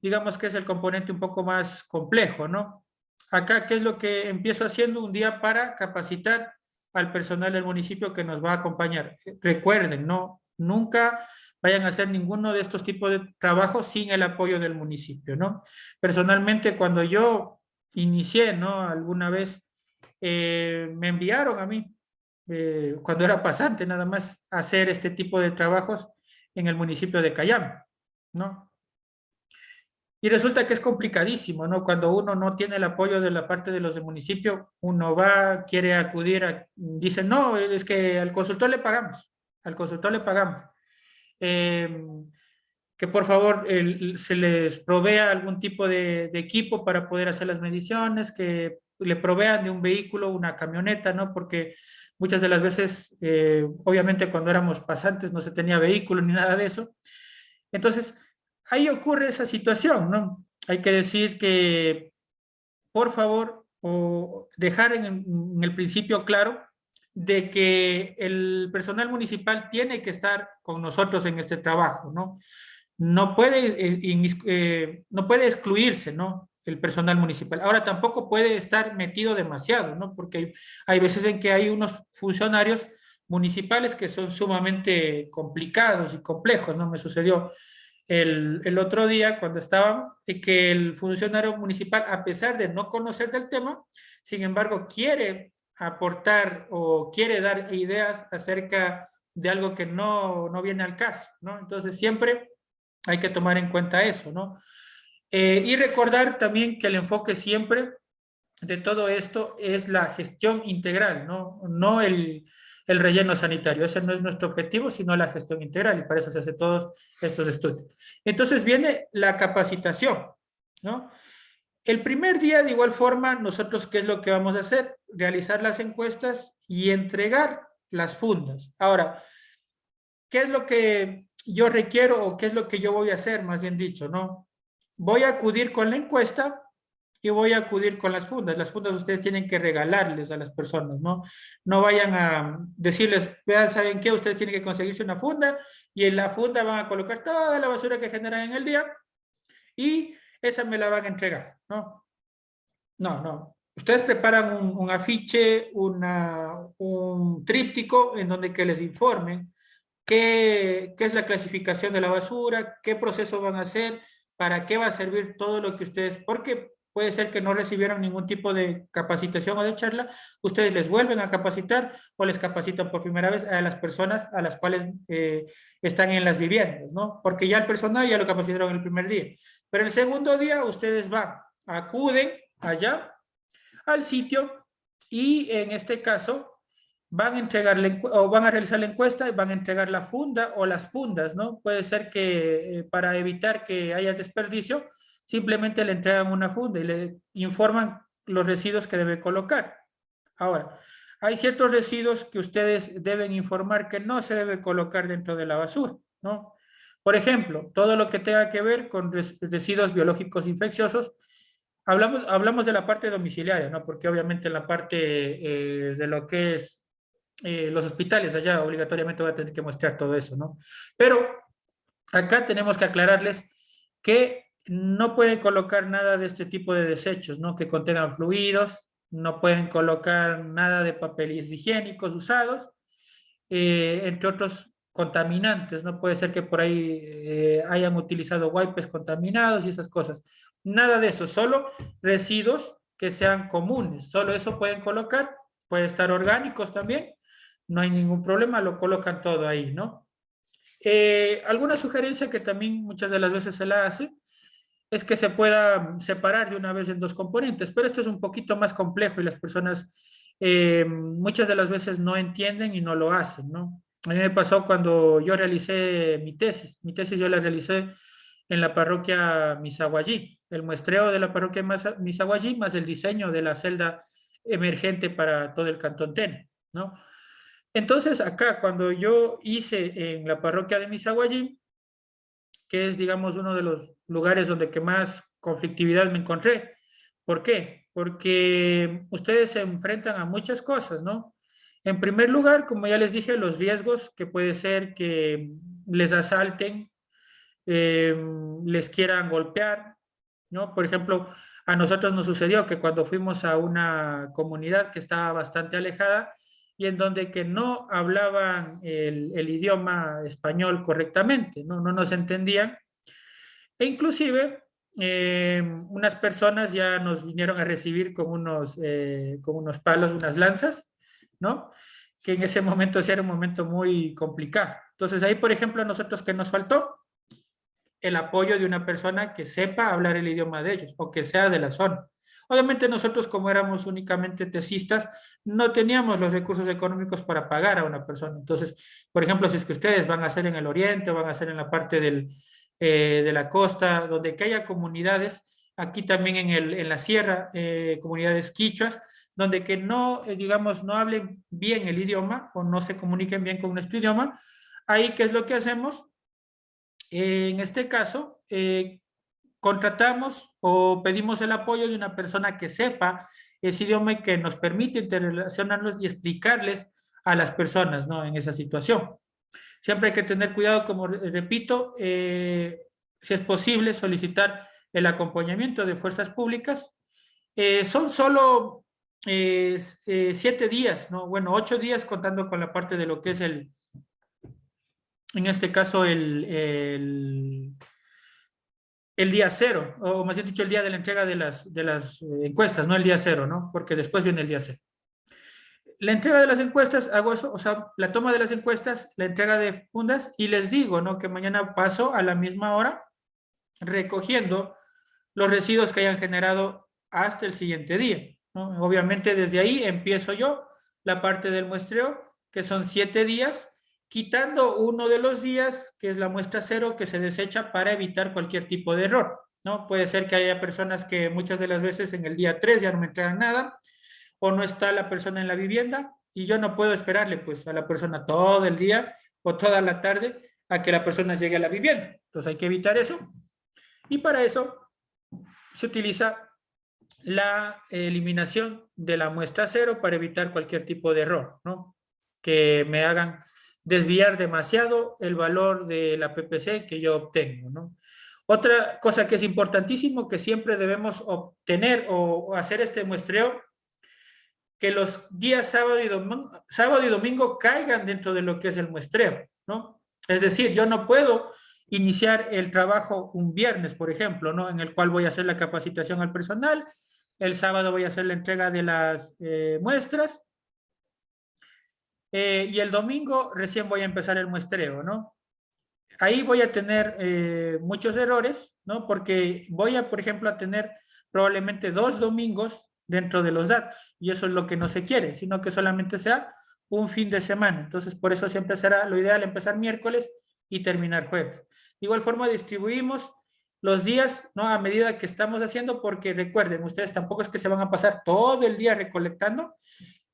digamos que es el componente un poco más complejo, ¿no? Acá, ¿qué es lo que empiezo haciendo un día para capacitar al personal del municipio que nos va a acompañar? Recuerden, ¿no? Nunca vayan a hacer ninguno de estos tipos de trabajos sin el apoyo del municipio, ¿no? Personalmente, cuando yo inicié, ¿no? Alguna vez me enviaron a mí, cuando era pasante nada más, a hacer este tipo de trabajos en el municipio de Cayam, ¿no? Y resulta que es complicadísimo, ¿no? Cuando uno no tiene el apoyo de la parte de los del municipio, uno va, quiere acudir dice, no, es que al consultor le pagamos, al consultor le pagamos. Eh, que por favor se les provea algún tipo de equipo para poder hacer las mediciones, que le provean de un vehículo, una camioneta, ¿no? Porque muchas de las veces, obviamente cuando éramos pasantes no se tenía vehículo ni nada de eso. Entonces, ahí ocurre esa situación, ¿no? Hay que decir que, por favor, o dejar en el principio claro de que el personal municipal tiene que estar con nosotros en este trabajo, ¿no? No puede excluirse, ¿no? El personal municipal. Ahora tampoco puede estar metido demasiado, ¿no? Porque hay veces en que hay unos funcionarios municipales que son sumamente complicados y complejos, ¿no? Me sucedió el otro día cuando estábamos, que el funcionario municipal, a pesar de no conocer del tema, sin embargo, quiere aportar o quiere dar ideas acerca de algo que no viene al caso, ¿no? Entonces, siempre hay que tomar en cuenta eso, ¿no? Y recordar también que el enfoque siempre de todo esto es la gestión integral, ¿no? No el relleno sanitario. Ese no es nuestro objetivo, sino la gestión integral, y para eso se hace todos estos estudios. Entonces viene la capacitación, ¿no? El primer día, de igual forma, nosotros, ¿qué es lo que vamos a hacer? Realizar las encuestas y entregar las fundas. Ahora, ¿qué es lo que yo requiero o qué es lo que yo voy a hacer, más bien dicho, ¿no? Voy a acudir con la encuesta y voy a acudir con las fundas. Las fundas ustedes tienen que regalarles a las personas, ¿no? No vayan a decirles, vean, ¿saben qué? Ustedes tienen que conseguirse una funda y en la funda van a colocar toda la basura que generan en el día y esa me la van a entregar, ¿no? No, no. Ustedes preparan un afiche, un tríptico en donde que les informen qué es la clasificación de la basura, qué proceso van a hacer, para qué va a servir todo lo que ustedes, porque puede ser que no recibieron ningún tipo de capacitación o de charla, ustedes les vuelven a capacitar o les capacitan por primera vez a las personas a las cuales están en las viviendas, ¿no? Porque ya el personal ya lo capacitaron el primer día. Pero el segundo día ustedes van, acuden allá al sitio y en este caso van a entregar o van a realizar la encuesta y van a entregar la funda o las fundas, ¿no? Puede ser que para evitar que haya desperdicio, simplemente le entregan una funda y le informan los residuos que debe colocar. Ahora, hay ciertos residuos que ustedes deben informar que no se debe colocar dentro de la basura, ¿no? Por ejemplo, todo lo que tenga que ver con residuos biológicos infecciosos. Hablamos de la parte domiciliaria, ¿no? Porque obviamente en la parte de lo que es los hospitales, allá obligatoriamente voy a tener que mostrar todo eso, ¿no? Pero acá tenemos que aclararles que no pueden colocar nada de este tipo de desechos, ¿no? Que contengan fluidos, no pueden colocar nada de papeles higiénicos usados, entre otros contaminantes, ¿no? Puede ser que por ahí hayan utilizado wipes contaminados y esas cosas. Nada de eso, solo residuos que sean comunes, solo eso pueden colocar, puede estar orgánicos también, no hay ningún problema, lo colocan todo ahí, ¿no? Alguna sugerencia que también muchas de las veces se la hace es que se pueda separar de una vez en dos componentes, pero esto es un poquito más complejo y las personas muchas de las veces no entienden y no lo hacen, ¿no? A mí me pasó cuando yo realicé mi tesis yo la realicé en la parroquia Misaguallí, el muestreo de la parroquia Misaguallí más el diseño de la celda emergente para todo el Cantón Tene, ¿no? Entonces acá cuando yo hice en la parroquia de Misaguallí, que es, digamos, uno de los lugares donde que más conflictividad me encontré. ¿Por qué? Porque ustedes se enfrentan a muchas cosas, ¿no? En primer lugar, como ya les dije, los riesgos que puede ser que les asalten, eh, les quieran golpear, ¿no? Por ejemplo, a nosotros nos sucedió que cuando fuimos a una comunidad que estaba bastante alejada y en donde que no hablaban el idioma español correctamente, ¿no? No nos entendían. E inclusive, unas personas ya nos vinieron a recibir con unos palos, unas lanzas, ¿no? Que en ese momento sí era un momento muy complicado. Entonces ahí, por ejemplo, a nosotros que nos faltó el apoyo de una persona que sepa hablar el idioma de ellos o que sea de la zona. Obviamente nosotros como éramos únicamente tesistas, no teníamos los recursos económicos para pagar a una persona. Entonces, por ejemplo, si es que ustedes van a hacer en el oriente o van a hacer en la parte de la costa, donde que haya comunidades, aquí también en la sierra, comunidades quichuas, donde que no, digamos, no hablen bien el idioma o no se comuniquen bien con nuestro idioma, ahí, ¿qué es lo que hacemos? En este caso, contratamos o pedimos el apoyo de una persona que sepa ese idioma y que nos permite interrelacionarnos y explicarles a las personas, ¿no? En esa situación. Siempre hay que tener cuidado, como repito, si es posible, solicitar el acompañamiento de fuerzas públicas. Son solo 7 días, ¿no? Bueno, 8 días contando con la parte de lo que es en este caso, el día cero, o más bien dicho, el día de la entrega de las encuestas, no el día cero, ¿no? Porque después viene el día cero. La entrega de las encuestas, hago eso, o sea, la toma de las encuestas, la entrega de fundas, y les digo, ¿no? Que mañana paso a la misma hora recogiendo los residuos que hayan generado hasta el siguiente día, ¿no? Obviamente desde ahí empiezo yo la parte del muestreo, que son 7 días, quitando uno de los días, que es la muestra cero, que se desecha para evitar cualquier tipo de error, ¿no? Puede ser que haya personas que muchas de las veces en el día 3 ya no me entregan nada, o no está la persona en la vivienda, y yo no puedo esperarle pues a la persona todo el día o toda la tarde a que la persona llegue a la vivienda. Entonces hay que evitar eso. Y para eso se utiliza la eliminación de la muestra cero para evitar cualquier tipo de error, ¿no? Que me hagan desviar demasiado el valor de la PPC que yo obtengo, ¿no? Otra cosa que es importantísimo, que siempre debemos obtener o hacer este muestreo, que los días sábado y domingo caigan dentro de lo que es el muestreo, ¿no? Es decir, yo no puedo iniciar el trabajo un viernes, por ejemplo, ¿no? En el cual voy a hacer la capacitación al personal, el sábado voy a hacer la entrega de las muestras, y el domingo recién voy a empezar el muestreo, ¿no? Ahí voy a tener muchos errores, ¿no? Porque voy a, por ejemplo, a tener probablemente 2 domingos dentro de los datos, y eso es lo que no se quiere, sino que solamente sea un fin de semana. Entonces, por eso siempre será lo ideal empezar miércoles y terminar jueves. De igual forma, distribuimos los días, ¿no? A medida que estamos haciendo, porque recuerden, ustedes tampoco es que se van a pasar todo el día recolectando,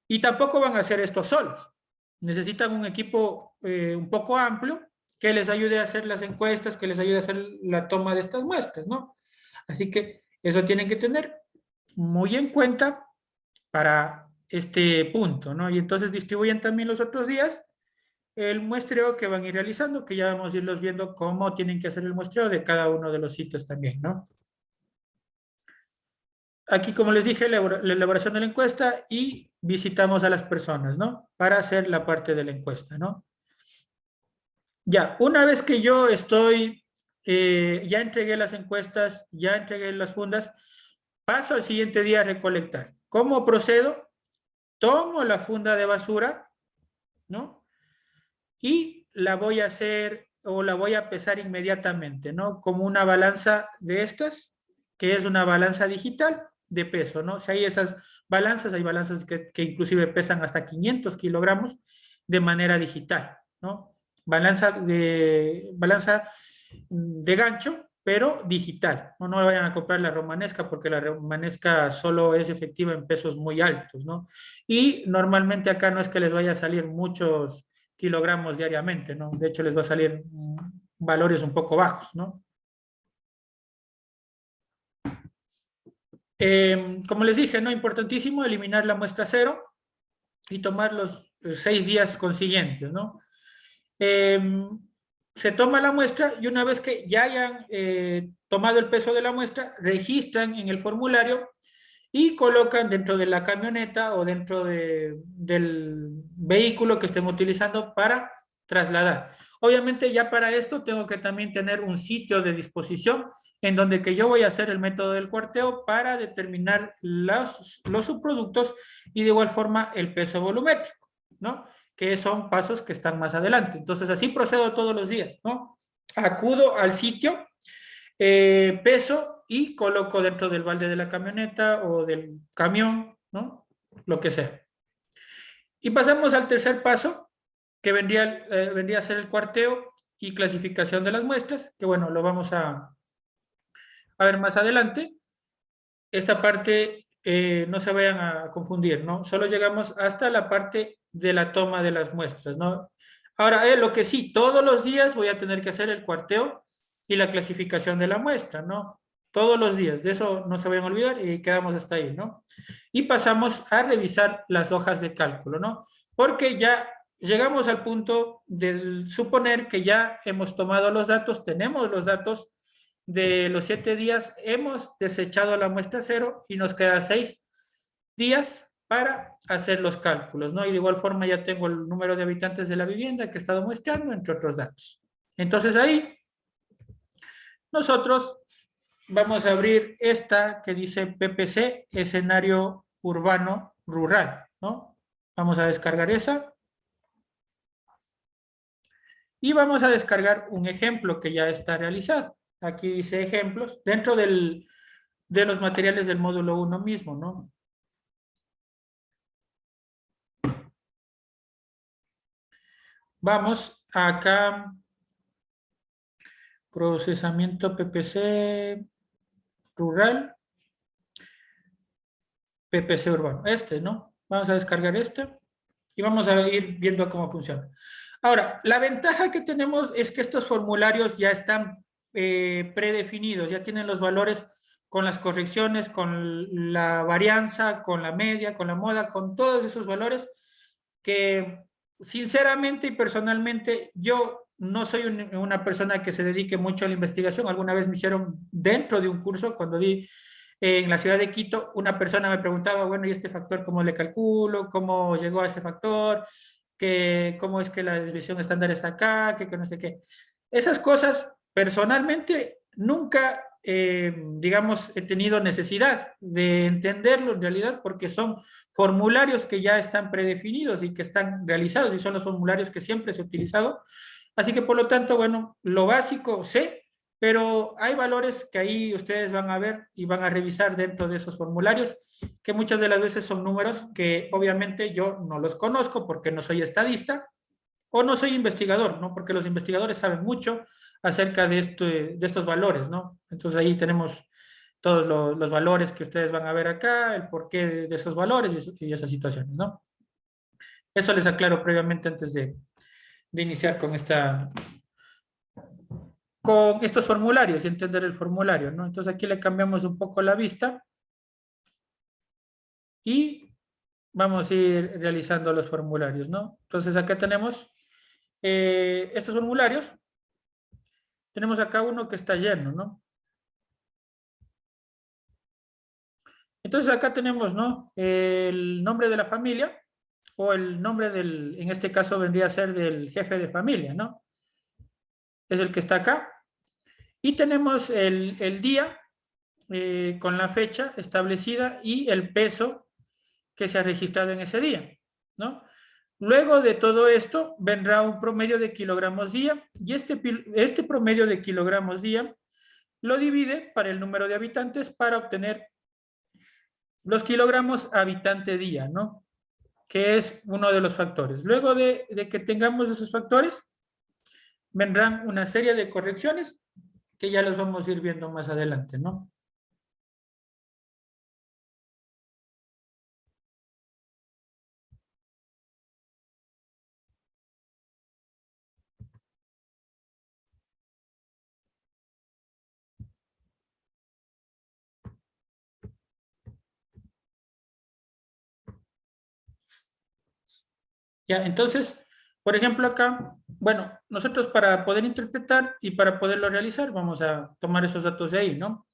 y tampoco van a hacer esto solos. Necesitan un equipo un poco amplio que les ayude a hacer las encuestas, que les ayude a hacer la toma de estas muestras, ¿no? Así que eso tienen que tener muy en cuenta para este punto, ¿no? Y entonces distribuyen también los otros días el muestreo que van a ir realizando, que ya vamos a irlos viendo cómo tienen que hacer el muestreo de cada uno de los sitios también, ¿no? Aquí, como les dije, la elaboración de la encuesta y visitamos a las personas, ¿no? Para hacer la parte de la encuesta, ¿no? Ya, una vez que yo estoy, ya entregué las encuestas, ya entregué las fundas, paso al siguiente día a recolectar. ¿Cómo procedo? Tomo la funda de basura, ¿no? Y la voy a hacer o la voy a pesar inmediatamente, ¿no? Como una balanza de estas, que es una balanza digital de peso, ¿no? Si hay esas balanzas, hay balanzas que inclusive pesan hasta 500 kilogramos de manera digital, ¿no? Balanza de gancho, pero digital. No, no vayan a comprar la romanesca porque la romanesca solo es efectiva en pesos muy altos, ¿no? Y normalmente acá no es que les vaya a salir muchos kilogramos diariamente, ¿no? De hecho, les va a salir valores un poco bajos, ¿no? Como les dije, ¿no? Importantísimo eliminar la muestra cero y tomar los 6 días consiguientes, ¿no? Eh, Se toma la muestra y una vez que ya hayan tomado el peso de la muestra, registran en el formulario y colocan dentro de la camioneta o dentro del vehículo que estén utilizando para trasladar. Obviamente ya para esto tengo que también tener un sitio de disposición en donde que yo voy a hacer el método del cuarteo para determinar los subproductos y de igual forma el peso volumétrico, ¿no? Que son pasos que están más adelante. Entonces así procedo todos los días, ¿no? Acudo al sitio, peso y coloco dentro del balde de la camioneta o del camión, ¿no? Lo que sea. Y pasamos al tercer paso, que vendría a ser el cuarteo y clasificación de las muestras, que bueno, lo vamos a ver más adelante. Esta parte no se vayan a confundir, ¿no? Solo llegamos hasta la parte de la toma de las muestras, ¿no? Ahora, lo que sí, todos los días voy a tener que hacer el cuarteo y la clasificación de la muestra, ¿no? Todos los días, de eso no se vayan a olvidar y quedamos hasta ahí, ¿no? Y pasamos a revisar las hojas de cálculo, ¿no? Porque ya llegamos al punto de suponer que ya hemos tomado los datos, tenemos los datos de los 7 días, hemos desechado la muestra cero y nos queda 6 días para hacer los cálculos, ¿no? Y de igual forma ya tengo el número de habitantes de la vivienda que he estado muestreando, entre otros datos. Entonces ahí nosotros vamos a abrir esta que dice PPC, escenario urbano rural, ¿no? Vamos a descargar esa. Y vamos a descargar un ejemplo que ya está realizado. Aquí dice ejemplos dentro de los materiales del módulo 1 mismo, ¿no? Vamos acá, procesamiento PPC rural, PPC urbano, ¿no? Vamos a descargar este y vamos a ir viendo cómo funciona. Ahora, la ventaja que tenemos es que estos formularios ya están predefinidos, ya tienen los valores con las correcciones, con la varianza, con la media, con la moda, con todos esos valores que sinceramente y personalmente yo no soy una persona que se dedique mucho a la investigación. Alguna vez me hicieron dentro de un curso, cuando di en la ciudad de Quito, una persona me preguntaba, bueno, ¿y este factor cómo le calculo? ¿Cómo llegó a ese factor? ¿Cómo es que la desviación estándar está acá? Que no sé qué. Esas cosas, personalmente nunca, digamos, he tenido necesidad de entenderlo en realidad porque son formularios que ya están predefinidos y que están realizados y son los formularios que siempre se ha utilizado. Así que por lo tanto, bueno, lo básico sé, pero hay valores que ahí ustedes van a ver y van a revisar dentro de esos formularios, que muchas de las veces son números que obviamente yo no los conozco porque no soy estadista o no soy investigador, ¿no? Porque los investigadores saben mucho acerca de estos valores, ¿no? Entonces ahí tenemos todos los valores que ustedes van a ver acá, el porqué de esos valores y esas situaciones, ¿no? Eso les aclaro previamente antes de iniciar con estos formularios y entender el formulario, ¿no? Entonces aquí le cambiamos un poco la vista y vamos a ir realizando los formularios, ¿no? Entonces acá tenemos estos formularios. Tenemos acá uno que está lleno, ¿no? Entonces acá tenemos, ¿no? El nombre de la familia o el nombre en este caso vendría a ser del jefe de familia, ¿no? Es el que está acá. Y tenemos el día con la fecha establecida y el peso que se ha registrado en ese día, ¿no? Luego de todo esto vendrá un promedio de kilogramos día y este promedio de kilogramos día lo divide para el número de habitantes para obtener los kilogramos habitante día, ¿no? Que es uno de los factores. Luego de que tengamos esos factores, vendrán una serie de correcciones que ya las vamos a ir viendo más adelante, ¿no? Ya, entonces, por ejemplo, acá, bueno, nosotros para poder interpretar y para poderlo realizar, vamos a tomar esos datos de ahí, ¿no?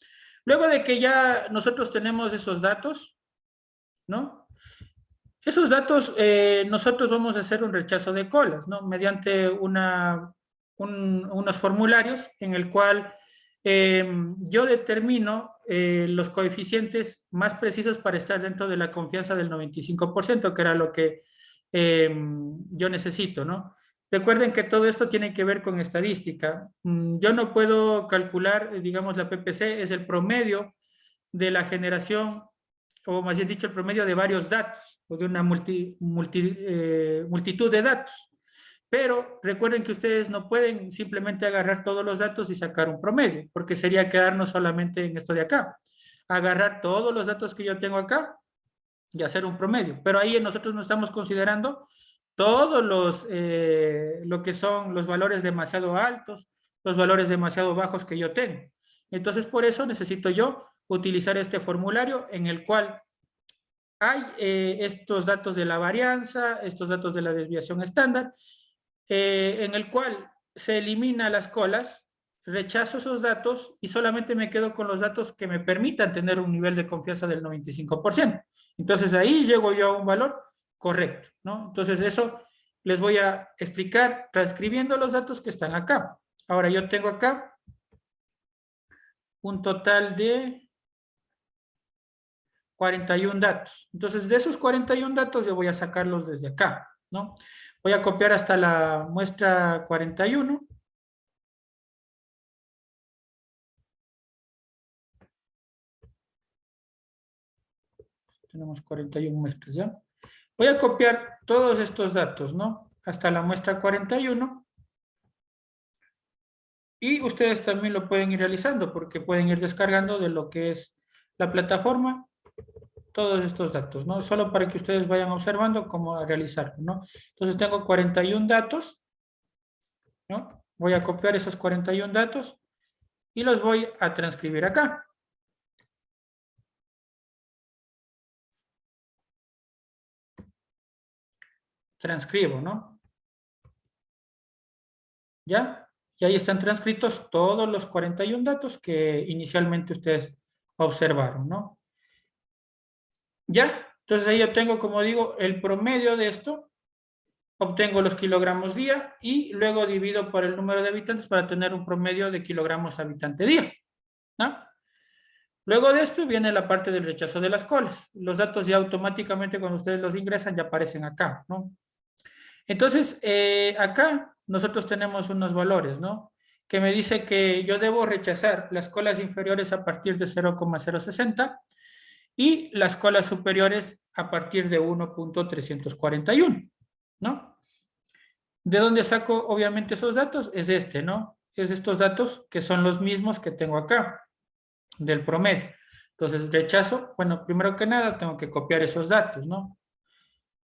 Luego de que ya nosotros tenemos esos datos, ¿no? Esos datos, nosotros vamos a hacer un rechazo de colas, ¿no? Mediante unos formularios en el cual yo determino los coeficientes más precisos para estar dentro de la confianza del 95%, que era lo que yo necesito, ¿no? Recuerden que todo esto tiene que ver con estadística. Yo no puedo calcular, digamos, la PPC es el promedio de la generación, o más bien dicho, el promedio de varios datos, o de una multitud de datos. Pero recuerden que ustedes no pueden simplemente agarrar todos los datos y sacar un promedio, porque sería quedarnos solamente en esto de acá. Agarrar todos los datos que yo tengo acá y hacer un promedio. Pero ahí nosotros no estamos considerando todos lo que son los valores demasiado altos, los valores demasiado bajos que yo tengo. Entonces, por eso necesito yo utilizar este formulario en el cual hay estos datos de la varianza, estos datos de la desviación estándar, en el cual se elimina las colas, rechazo esos datos y solamente me quedo con los datos que me permitan tener un nivel de confianza del 95%. Entonces ahí llego yo a un valor correcto, ¿no? Entonces eso les voy a explicar transcribiendo los datos que están acá. Ahora yo tengo acá un total de 41 datos. Entonces de esos 41 datos yo voy a sacarlos desde acá, ¿no? Voy a copiar hasta la muestra 41. Tenemos 41 muestras, ¿ya? Voy a copiar todos estos datos, ¿no? Hasta la muestra 41. Y ustedes también lo pueden ir realizando porque pueden ir descargando de lo que es la plataforma todos estos datos, ¿no? Solo para que ustedes vayan observando cómo realizarlo, ¿no? Entonces tengo 41 datos, ¿no? Voy a copiar esos 41 datos y los voy a transcribir acá. Transcribo, ¿no? ¿Ya? Y ahí están transcritos todos los 41 datos que inicialmente ustedes observaron, ¿no? ¿Ya? Entonces ahí yo tengo, como digo, el promedio de esto obtengo los kilogramos día y luego divido por el número de habitantes para tener un promedio de kilogramos habitante día, ¿no? Luego de esto viene la parte del rechazo de las colas. Los datos ya automáticamente cuando ustedes los ingresan ya aparecen acá, ¿no? Entonces, acá nosotros tenemos unos valores, ¿no? Que me dice que yo debo rechazar las colas inferiores a partir de 0,060 y las colas superiores a partir de 1,341, ¿no? ¿De dónde saco obviamente esos datos? Es este, ¿no? Es estos datos que son los mismos que tengo acá, del promedio. Entonces, rechazo, bueno, primero que nada tengo que copiar esos datos, ¿no?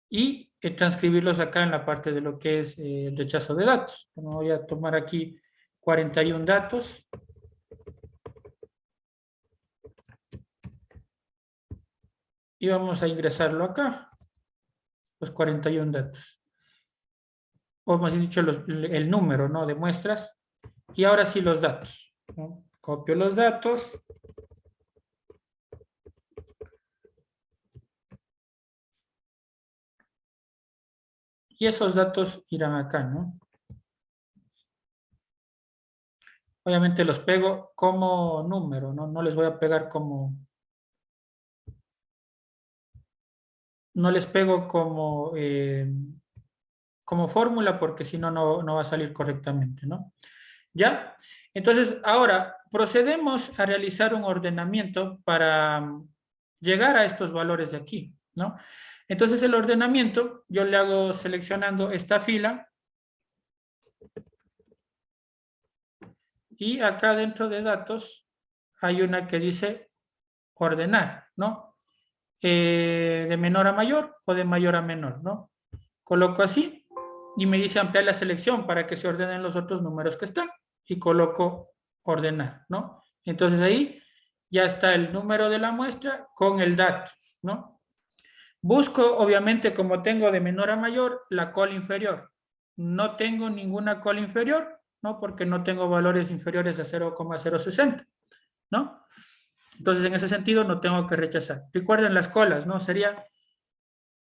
Y transcribirlos acá en la parte de lo que es el rechazo de datos. Bueno, voy a tomar aquí 41 datos. Y vamos a ingresarlo acá, los 41 datos. O más dicho, el número, ¿no? De muestras. Y ahora sí los datos, ¿no? Copio los datos. Y esos datos irán acá, ¿no? Obviamente los pego como número, ¿no? No les voy a pegar como... No les pego como fórmula porque si no, no va a salir correctamente, ¿no? ¿Ya? Entonces, ahora procedemos a realizar un ordenamiento para llegar a estos valores de aquí, ¿no? Entonces, el ordenamiento, yo le hago seleccionando esta fila y acá dentro de datos hay una que dice ordenar, ¿no? De menor a mayor o de mayor a menor, ¿no? Coloco así y me dice ampliar la selección para que se ordenen los otros números que están y coloco ordenar, ¿no? Entonces ahí ya está el número de la muestra con el dato, ¿no? Busco, obviamente, como tengo de menor a mayor, la cola inferior. No tengo ninguna cola inferior, ¿no? Porque no tengo valores inferiores a 0,060, ¿no? Entonces, en ese sentido, no tengo que rechazar. Recuerden las colas, ¿no? Sería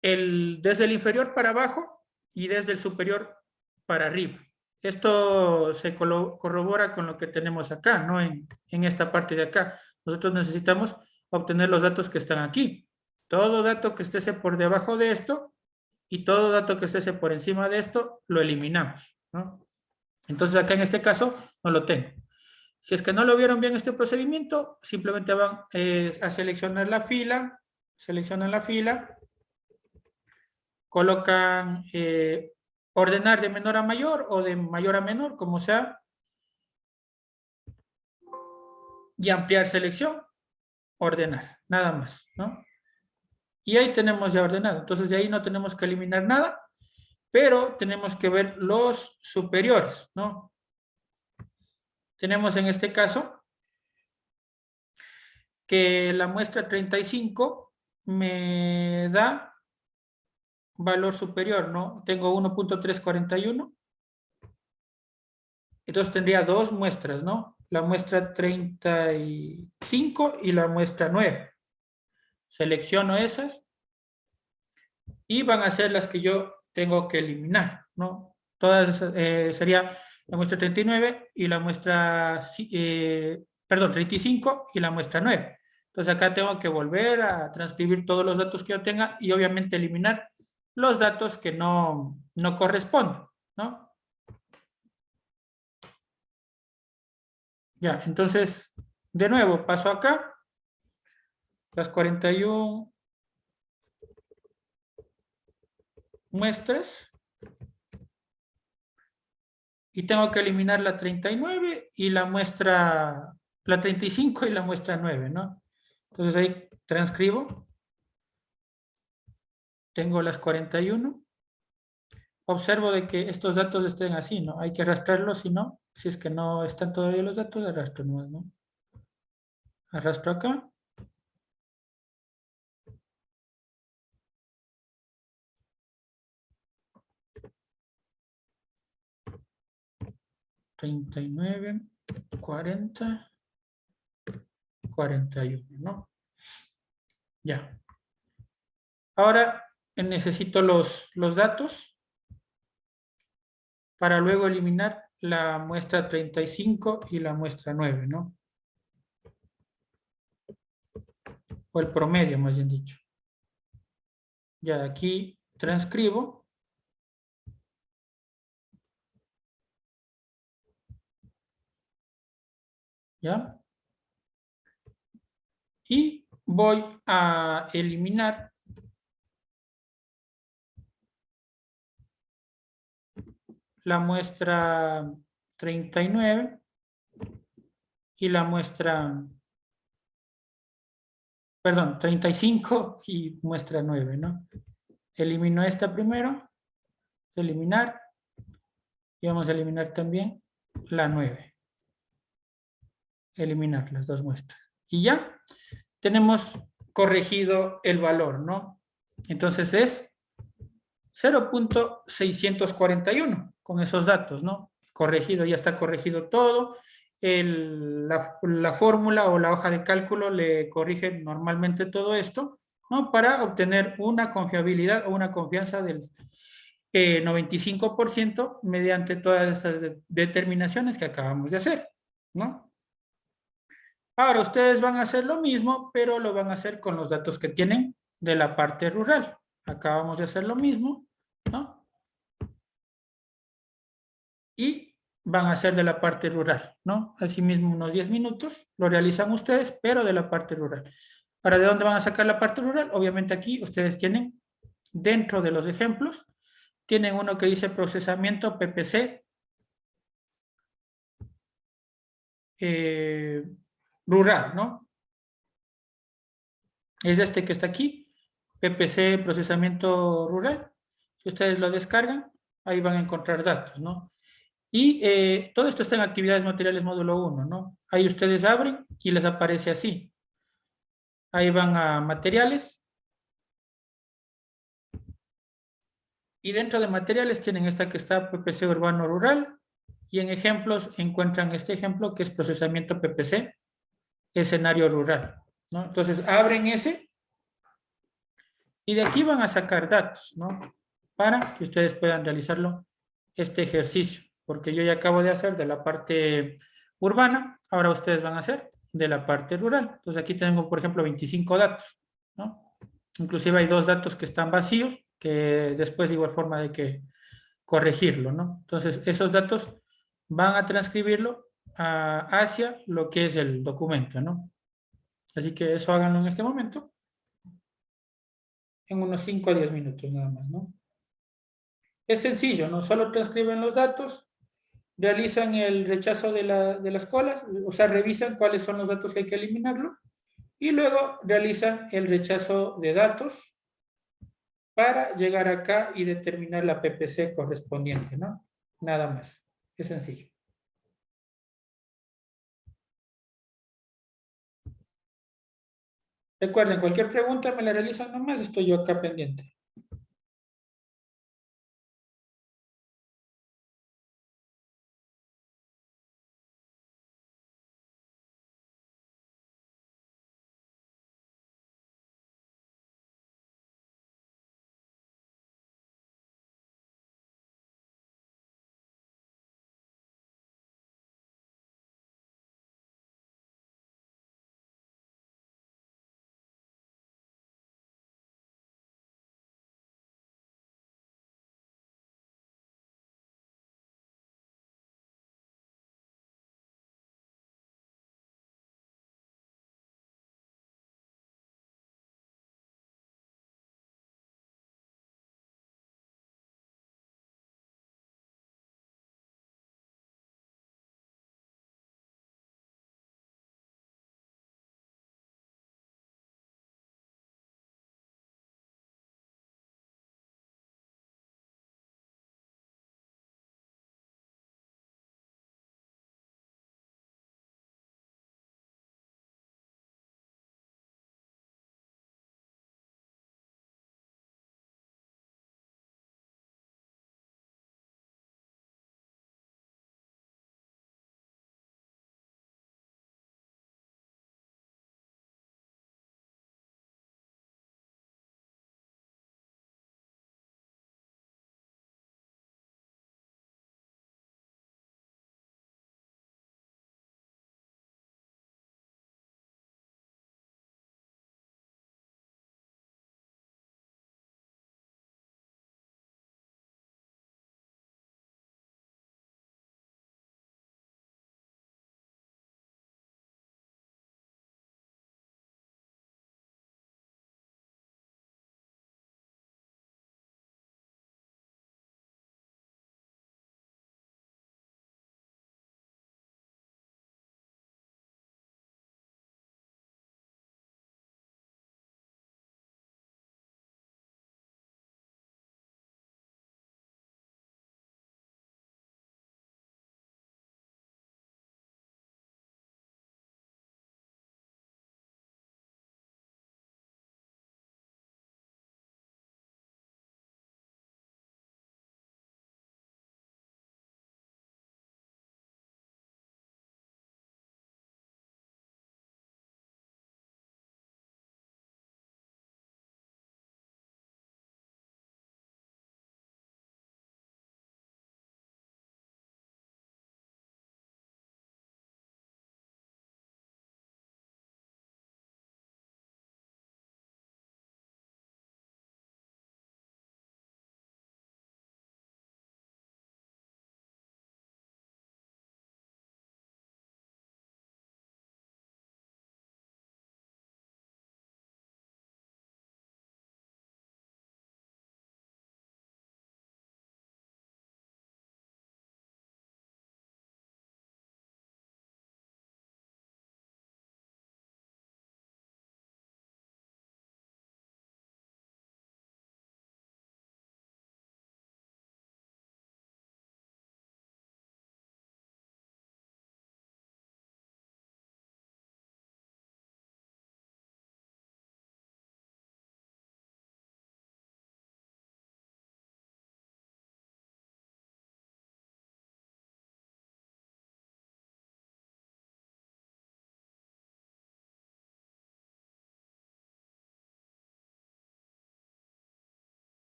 desde el inferior para abajo y desde el superior para arriba. Esto se corrobora con lo que tenemos acá, ¿no? En esta parte de acá. Nosotros necesitamos obtener los datos que están aquí. Todo dato que esté por debajo de esto y todo dato que esté por encima de esto, lo eliminamos, ¿no? Entonces acá en este caso no lo tengo. Si es que no lo vieron bien este procedimiento, simplemente van a seleccionar la fila, seleccionan la fila, colocan ordenar de menor a mayor o de mayor a menor, como sea, y ampliar selección, ordenar, nada más, ¿no? Y ahí tenemos ya ordenado. Entonces de ahí no tenemos que eliminar nada, pero tenemos que ver los superiores, ¿no? Tenemos en este caso que la muestra 35 me da valor superior, ¿no? Tengo 1,341. Entonces tendría dos muestras, ¿no? La muestra 35 y la muestra 9. Selecciono esas y van a ser las que yo tengo que eliminar, ¿no? Todas sería la muestra 39 y la muestra, perdón, 35 y la muestra 9. Entonces acá tengo que volver a transcribir todos los datos que yo tenga y obviamente eliminar los datos que no corresponden, ¿no? Ya, entonces, de nuevo, paso acá, las 41 muestras y tengo que eliminar la 39 y la muestra, la 35 y la muestra 9, ¿no? Entonces ahí transcribo, tengo las 41, observo de que estos datos estén así, ¿no? Hay que arrastrarlos, si no, si es que no están todavía los datos, arrastro nomás, ¿no? Arrastro acá. $39, 40, 41, ¿no? Ya. Ahora necesito los datos. para luego eliminar la muestra 35 y la muestra 9, ¿no? O el promedio, más bien dicho. Ya aquí transcribo. ¿Ya? Y voy a eliminar la muestra 39 y la muestra, perdón, 35 y muestra 9, ¿no? Elimino esta primero, eliminar, y vamos a eliminar también la 9. Eliminar las dos muestras. Y ya tenemos corregido el valor, ¿no? Entonces es 0.641 con esos datos, ¿no? Corregido, ya está corregido todo. La fórmula o la hoja de cálculo le corrige normalmente todo esto, ¿no? Para obtener una confiabilidad o una confianza del 95% mediante todas estas determinaciones que acabamos de hacer, ¿no? Ahora ustedes van a hacer lo mismo, pero lo van a hacer con los datos que tienen de la parte rural. Acabamos de hacer lo mismo, ¿no? Y van a hacer de la parte rural, ¿no? Asimismo, unos 10 minutos lo realizan ustedes, pero de la parte rural. ¿Para de dónde van a sacar la parte rural? Obviamente aquí ustedes tienen, dentro de los ejemplos, tienen uno que dice procesamiento PPC eh, rural, ¿no? Es este que está aquí, PPC procesamiento rural. Si ustedes lo descargan, ahí van a encontrar datos, ¿no? Y todo esto está en actividades materiales módulo 1, ¿no? Ahí ustedes abren y les aparece así. Ahí van a materiales. Y dentro de materiales tienen esta que está PPC urbano rural. Y en ejemplos encuentran este ejemplo que es procesamiento PPC, escenario rural, ¿no? Entonces abren ese y de aquí van a sacar datos, ¿no? Para que ustedes puedan realizarlo este ejercicio. Porque yo ya acabo de hacer de la parte urbana, ahora ustedes van a hacer de la parte rural. Entonces aquí tengo, por ejemplo, 25 datos, ¿no? Inclusive hay dos datos que están vacíos, que después de igual forma hay que corregirlo, ¿no? Entonces esos datos van a transcribirlo hacia lo que es el documento, ¿no? Así que eso háganlo en este momento, en unos 5 a 10 minutos nada más, ¿no? Es sencillo, ¿no? Solo transcriben los datos, realizan el rechazo de las colas, o sea, revisan cuáles son los datos que hay que eliminarlo, y luego realizan el rechazo de datos para llegar acá y determinar la PPC correspondiente, ¿no? Nada más. Es sencillo. Recuerden, cualquier pregunta me la realizan nomás, estoy yo acá pendiente.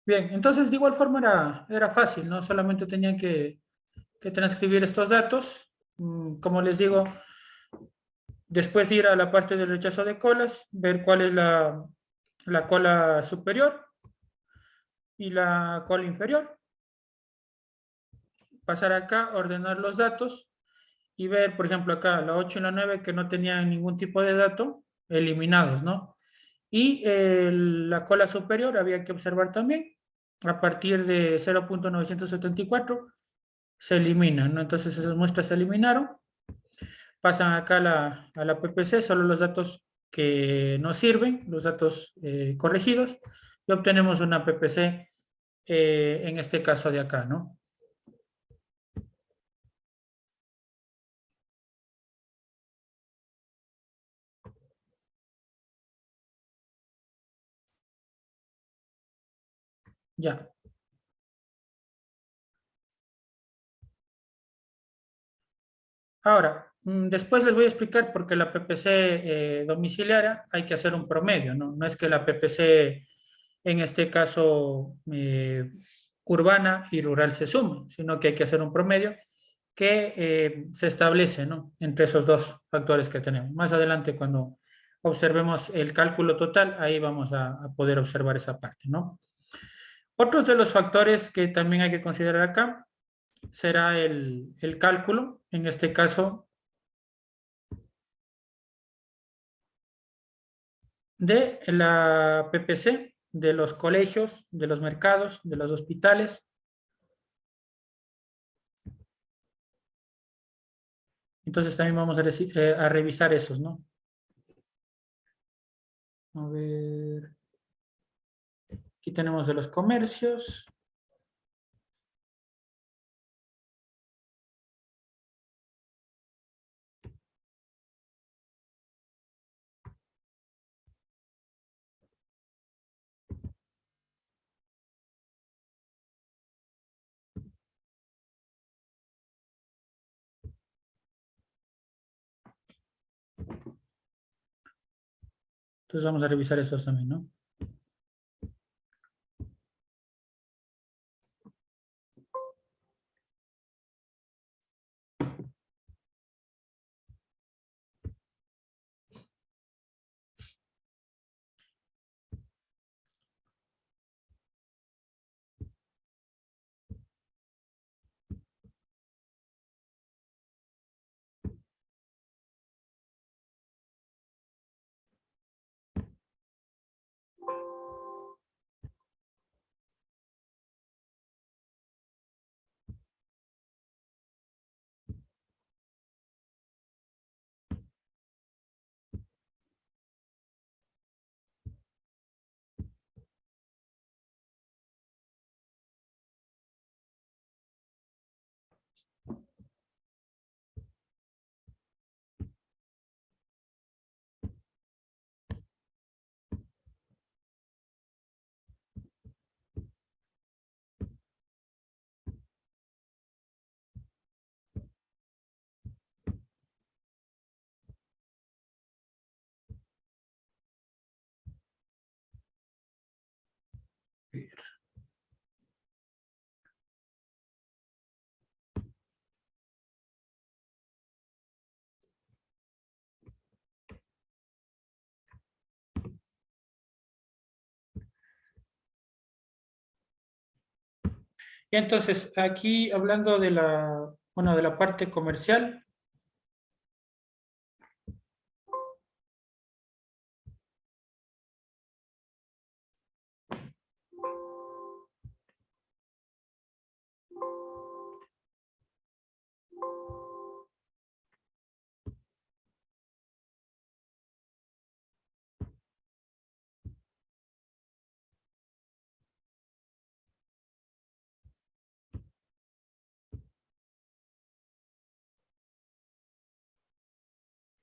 Bien, entonces de igual forma era fácil, ¿no? Solamente tenía que transcribir estos datos. Como les digo, después ir a la parte del rechazo de colas, ver cuál es la cola superior y la cola inferior. Pasar acá, ordenar los datos y ver, por ejemplo, acá la 8 y la 9 que no tenían ningún tipo de dato, eliminados, ¿no? Y la cola superior había que observar también, a partir de 0.974 se eliminan, ¿no? Entonces esas muestras se eliminaron, pasan acá a la PPC, solo los datos que nos sirven, los datos corregidos, y obtenemos una PPC en este caso de acá, ¿no? Ya. Ahora, después les voy a explicar por qué la PPC domiciliaria hay que hacer un promedio, ¿no? No es que la PPC, en este caso, urbana y rural se sumen, sino que hay que hacer un promedio que se establece, ¿no? Entre esos dos factores que tenemos. Más adelante, cuando observemos el cálculo total, ahí vamos a poder observar esa parte, ¿no? Otros de los factores que también hay que considerar acá será el cálculo, en este caso, de la PPC, de los colegios, de los mercados, de los hospitales. Entonces también vamos a revisar esos, ¿no? A ver, aquí tenemos de los comercios. Entonces vamos a revisar esos también, ¿no? Y entonces, aquí hablando de bueno, de la parte comercial,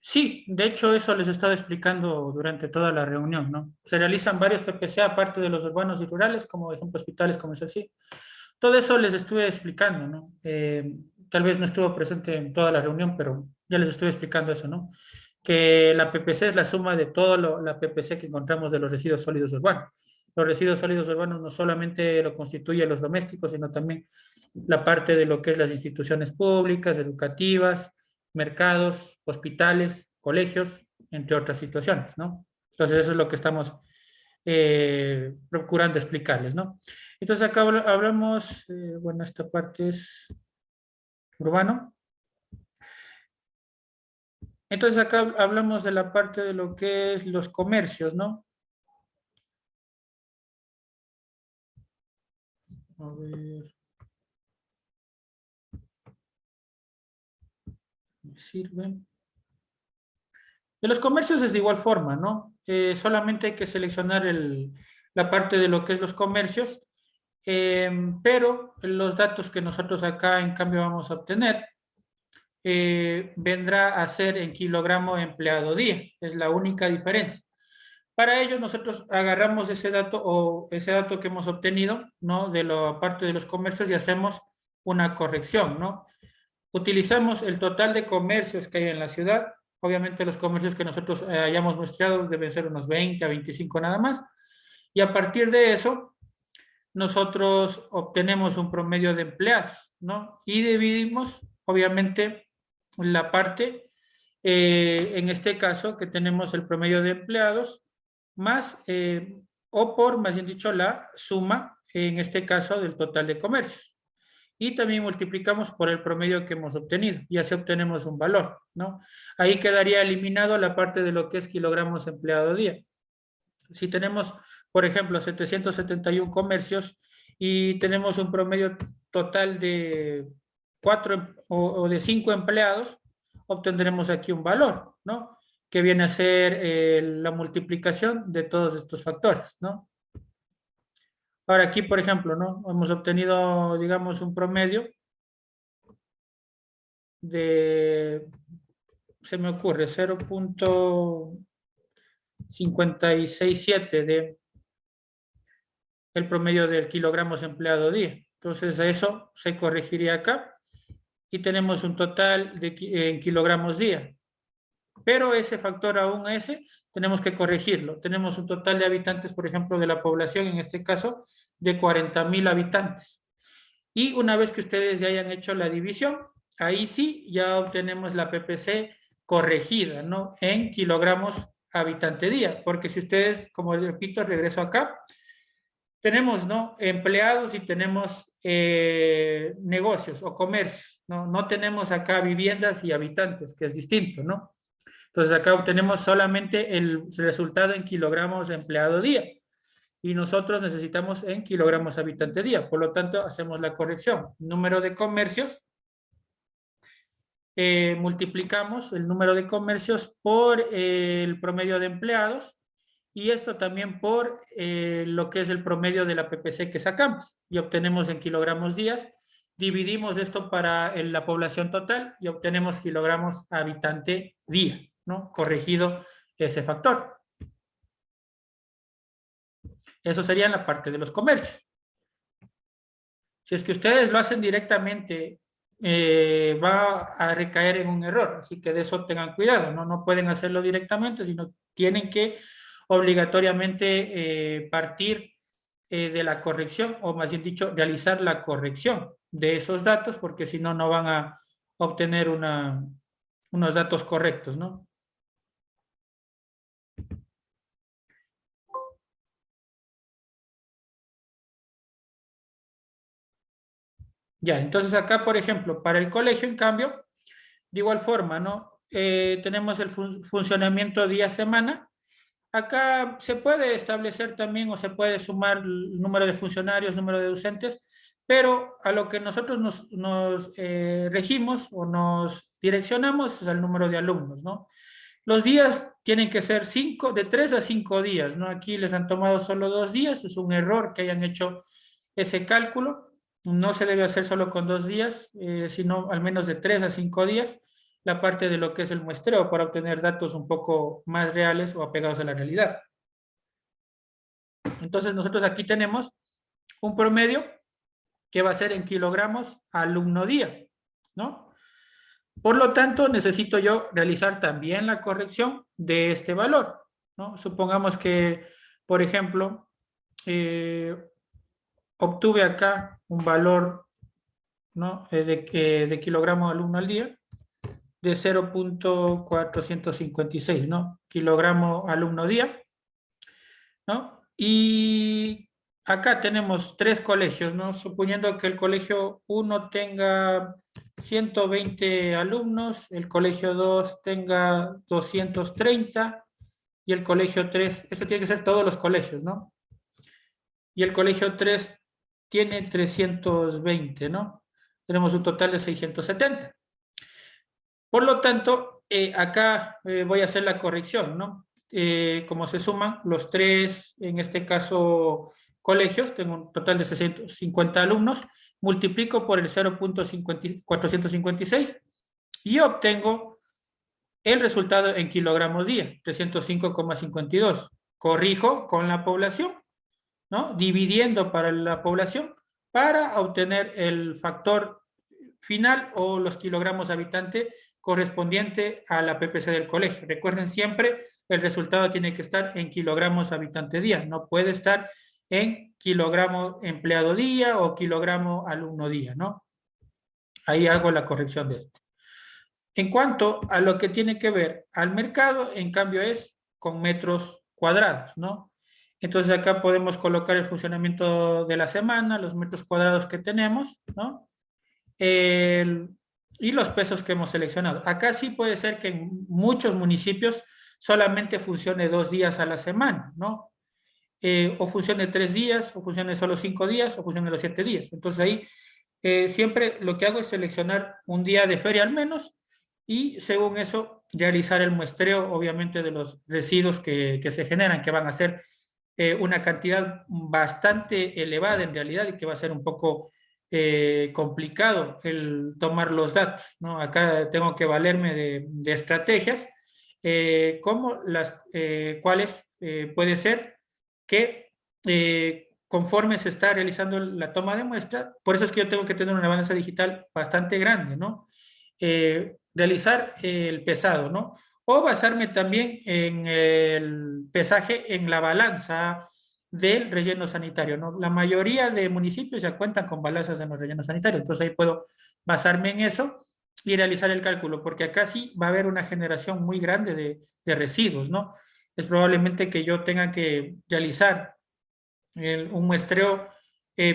sí, de hecho eso les he estado explicando durante toda la reunión, ¿no? Se realizan varios PPC aparte de los urbanos y rurales, como ejemplo hospitales, como es así. Todo eso les estuve explicando, ¿no? Tal vez no estuvo presente en toda la reunión, pero ya les estuve explicando eso, ¿no? Que la PPC es la suma de la PPC que encontramos de los residuos sólidos urbanos. Los residuos sólidos urbanos no solamente lo constituyen los domésticos, sino también la parte de lo que es las instituciones públicas, educativas, mercados, hospitales, colegios, entre otras situaciones, ¿no? Entonces eso es lo que estamos procurando explicarles, ¿no? Entonces acá hablamos, bueno, esta parte es urbano. Entonces acá hablamos de la parte de lo que es los comercios, ¿no? A ver. ¿Me sirve? De los comercios es de igual forma, ¿no? Solamente hay que seleccionar la parte de lo que es los comercios, pero los datos que nosotros acá en cambio vamos a obtener vendrá a ser en kilogramo empleado día, es la única diferencia. Para ello nosotros agarramos ese dato o ese dato que hemos obtenido, ¿no? De la parte de los comercios y hacemos una corrección, ¿no? Utilizamos el total de comercios que hay en la ciudad. Obviamente los comercios que nosotros hayamos muestreado deben ser unos 20 a 25 nada más. Y a partir de eso, nosotros obtenemos un promedio de empleados, ¿no? Y dividimos, obviamente, la parte, en este caso, que tenemos el promedio de empleados, más, o por, más bien dicho, la suma, en este caso, del total de comercios. Y también multiplicamos por el promedio que hemos obtenido y así obtenemos un valor, ¿no? Ahí quedaría eliminado la parte de lo que es kilogramos empleado día. Si tenemos, por ejemplo, 771 comercios y tenemos un promedio total de 4 o de 5 empleados, obtendremos aquí un valor, ¿no? Que viene a ser la multiplicación de todos estos factores, ¿no? Ahora aquí, por ejemplo, ¿no? Hemos obtenido, digamos, un promedio de, se me ocurre, 0.567 de el promedio del kilogramos empleado día. Entonces, a eso se corregiría acá y tenemos un total de en kilogramos día. Pero ese factor aún ese tenemos que corregirlo. Tenemos un total de habitantes, por ejemplo, de la población, en este caso, de 40,000 habitantes. Y una vez que ustedes ya hayan hecho la división, ahí sí ya obtenemos la PPC corregida, ¿no? En kilogramos habitante día. Porque si ustedes, como repito, regreso acá, tenemos, ¿no? Empleados y tenemos negocios o comercios, ¿no? No tenemos acá viviendas y habitantes, que es distinto, ¿no? Entonces acá obtenemos solamente el resultado en kilogramos de empleado día y nosotros necesitamos en kilogramos habitante día. Por lo tanto, hacemos la corrección. Número de comercios, multiplicamos el número de comercios por el promedio de empleados y esto también por lo que es el promedio de la PPC que sacamos y obtenemos en kilogramos días. Dividimos esto para la población total y obtenemos kilogramos habitante día, ¿no? Corregido ese factor. Eso sería en la parte de los comercios. Si es que ustedes lo hacen directamente, va a recaer en un error. Así que de eso tengan cuidado, ¿no? No pueden hacerlo directamente, sino tienen que obligatoriamente partir de la corrección, o más bien dicho, realizar la corrección de esos datos, porque si no, no van a obtener unos datos correctos, ¿no? Ya, entonces acá, por ejemplo, para el colegio, en cambio, de igual forma, ¿no? Tenemos el funcionamiento día-semana. Acá se puede establecer también o se puede sumar el número de funcionarios, número de docentes, pero a lo que nosotros nos regimos o nos direccionamos es al número de alumnos, ¿no? Los días tienen que ser de 3 a 5 días, ¿no? Aquí les han tomado solo 2 días, es un error que hayan hecho ese cálculo. No se debe hacer solo con 2 días, sino al menos de 3 a 5 días, la parte de lo que es el muestreo para obtener datos un poco más reales o apegados a la realidad. Entonces nosotros aquí tenemos un promedio que va a ser en kilogramos alumno día, ¿no? Por lo tanto, necesito yo realizar también la corrección de este valor, ¿no? Supongamos que, por ejemplo, obtuve acá un valor, ¿no? de kilogramo alumno al día de 0.456, ¿no? Kilogramo alumno día, ¿no? Y acá tenemos 3 colegios, ¿no? Suponiendo que el colegio 1 tenga 120 alumnos, el colegio 2 tenga 230 y el colegio 3, eso tiene que ser todos los colegios, ¿no? Y el colegio 3 tiene 320, ¿no? Tenemos un total de 670. Por lo tanto, acá voy a hacer la corrección, ¿no? Como se suman los 3, en este caso, colegios, tengo un total de 650 alumnos, multiplico por el 0.456 y obtengo el resultado en kilogramos día, 305,52. Corrijo con la población, ¿no? Dividiendo para la población para obtener el factor final o los kilogramos habitante correspondiente a la PPC del colegio. Recuerden siempre, el resultado tiene que estar en kilogramos habitante día, no puede estar en kilogramo empleado día o kilogramo alumno día, ¿no? Ahí hago la corrección de esto. En cuanto a lo que tiene que ver al mercado, en cambio es con metros cuadrados, ¿no? Entonces acá podemos colocar el funcionamiento de la semana, los metros cuadrados que tenemos, ¿no? Y los pesos que hemos seleccionado. Acá sí puede ser que en muchos municipios solamente funcione 2 días a la semana, ¿no? O funcione 3 días, o funcione solo 5 días, o funcione los 7 días. Entonces ahí siempre lo que hago es seleccionar un día de feria al menos y según eso realizar el muestreo, obviamente, de los residuos que se generan, que van a ser una cantidad bastante elevada en realidad y que va a ser un poco complicado el tomar los datos, ¿no? Acá tengo que valerme de estrategias, como las cuales puede ser que conforme se está realizando la toma de muestra, por eso es que yo tengo que tener una balanza digital bastante grande, ¿no? Realizar el pesado, ¿no? O basarme también en el pesaje en la balanza del relleno sanitario, ¿no? La mayoría de municipios ya cuentan con balanzas en los rellenos sanitarios, entonces ahí puedo basarme en eso y realizar el cálculo, porque acá sí va a haber una generación muy grande de residuos, ¿no? Es probablemente que yo tenga que realizar un muestreo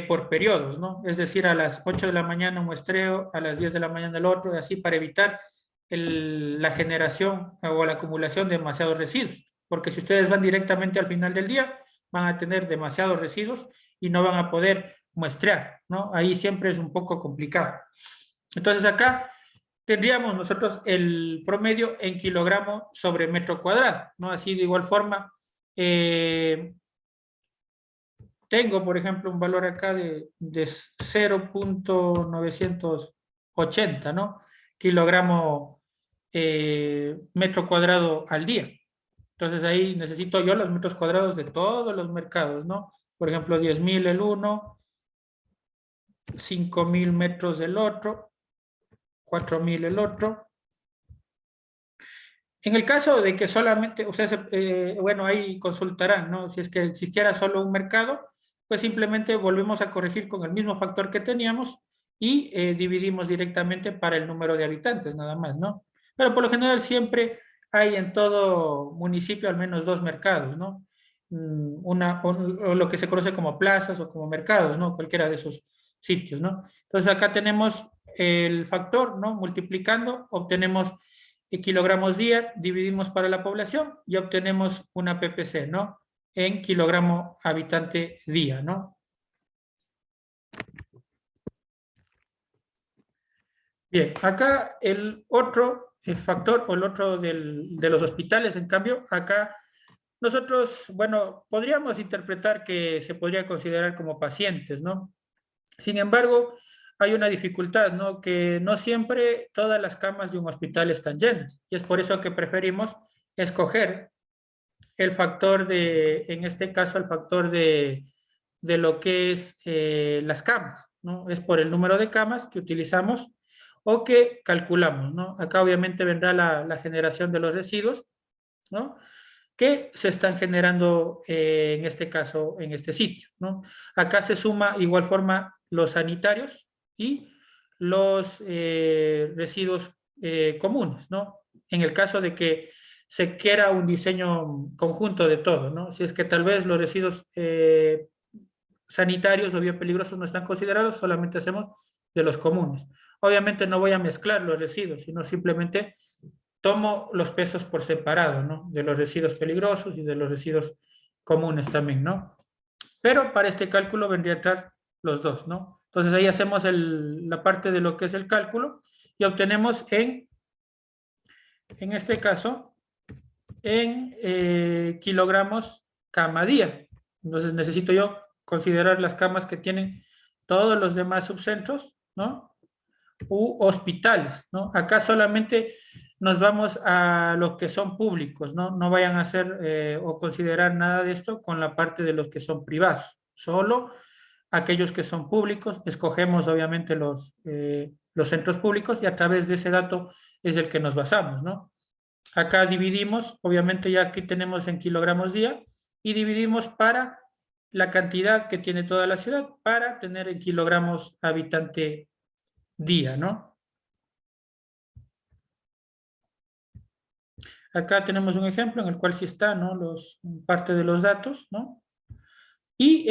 por periodos, ¿no? Es decir, a las 8 de la mañana un muestreo, a las 10 de la mañana el otro, y así para evitar la generación o la acumulación de demasiados residuos. Porque si ustedes van directamente al final del día, van a tener demasiados residuos y no van a poder muestrear, ¿no? Ahí siempre es un poco complicado. Entonces acá tendríamos nosotros el promedio en kilogramo sobre metro cuadrado, ¿no? Así de igual forma, tengo, por ejemplo, un valor acá de 0.980, ¿no? Kilogramo metro cuadrado al día. Entonces ahí necesito yo los metros cuadrados de todos los mercados, ¿no? Por ejemplo, 10.000 el uno, 5.000 metros el otro, 4.000 el otro. En el caso de que solamente, ustedes, bueno, ahí consultarán, ¿no? Si es que existiera solo un mercado, pues simplemente volvemos a corregir con el mismo factor que teníamos y dividimos directamente para el número de habitantes, nada más, ¿no? Pero por lo general siempre hay en todo municipio al menos 2 mercados, ¿no? O lo que se conoce como plazas o como mercados, ¿no? Cualquiera de esos sitios, ¿no? Entonces acá tenemos el factor, ¿no? Multiplicando, obtenemos kilogramos día, dividimos para la población y obtenemos una PPC, ¿no? En kilogramo habitante día, ¿no? Bien, acá el otro factor o el otro de los hospitales, en cambio, acá nosotros, bueno, podríamos interpretar que se podría considerar como pacientes, ¿no? Sin embargo, hay una dificultad, ¿no? Que no siempre todas las camas de un hospital están llenas. Y es por eso que preferimos escoger el factor en este caso, el factor de lo que es las camas, ¿no? Es por el número de camas que utilizamos o que calculamos, ¿no? Acá obviamente vendrá la generación de los residuos, ¿no? que se están generando en este caso, en este sitio, ¿no? Acá se suma igual forma los sanitarios y los residuos comunes, ¿no? En el caso de que se quiera un diseño conjunto de todo, ¿no? Si es que tal vez los residuos sanitarios o biopeligrosos no están considerados, solamente hacemos de los comunes. Obviamente no voy a mezclar los residuos, sino simplemente tomo los pesos por separado, ¿no? De los residuos peligrosos y de los residuos comunes también, ¿no? Pero para este cálculo vendría a entrar los dos, ¿no? Entonces ahí hacemos la parte de lo que es el cálculo y obtenemos en este caso, en kilogramos cama día. Entonces necesito yo considerar las camas que tienen todos los demás subcentros, ¿no? U hospitales, ¿no? Acá solamente nos vamos a los que son públicos, ¿no? No vayan a hacer o considerar nada de esto con la parte de los que son privados, solo aquellos que son públicos, escogemos obviamente los centros públicos y a través de ese dato es el que nos basamos, ¿no? Acá dividimos, obviamente ya aquí tenemos en kilogramos día y dividimos para la cantidad que tiene toda la ciudad para tener en kilogramos habitante día, ¿no? Acá tenemos un ejemplo en el cual sí está, ¿no? Parte de los datos, ¿no? Y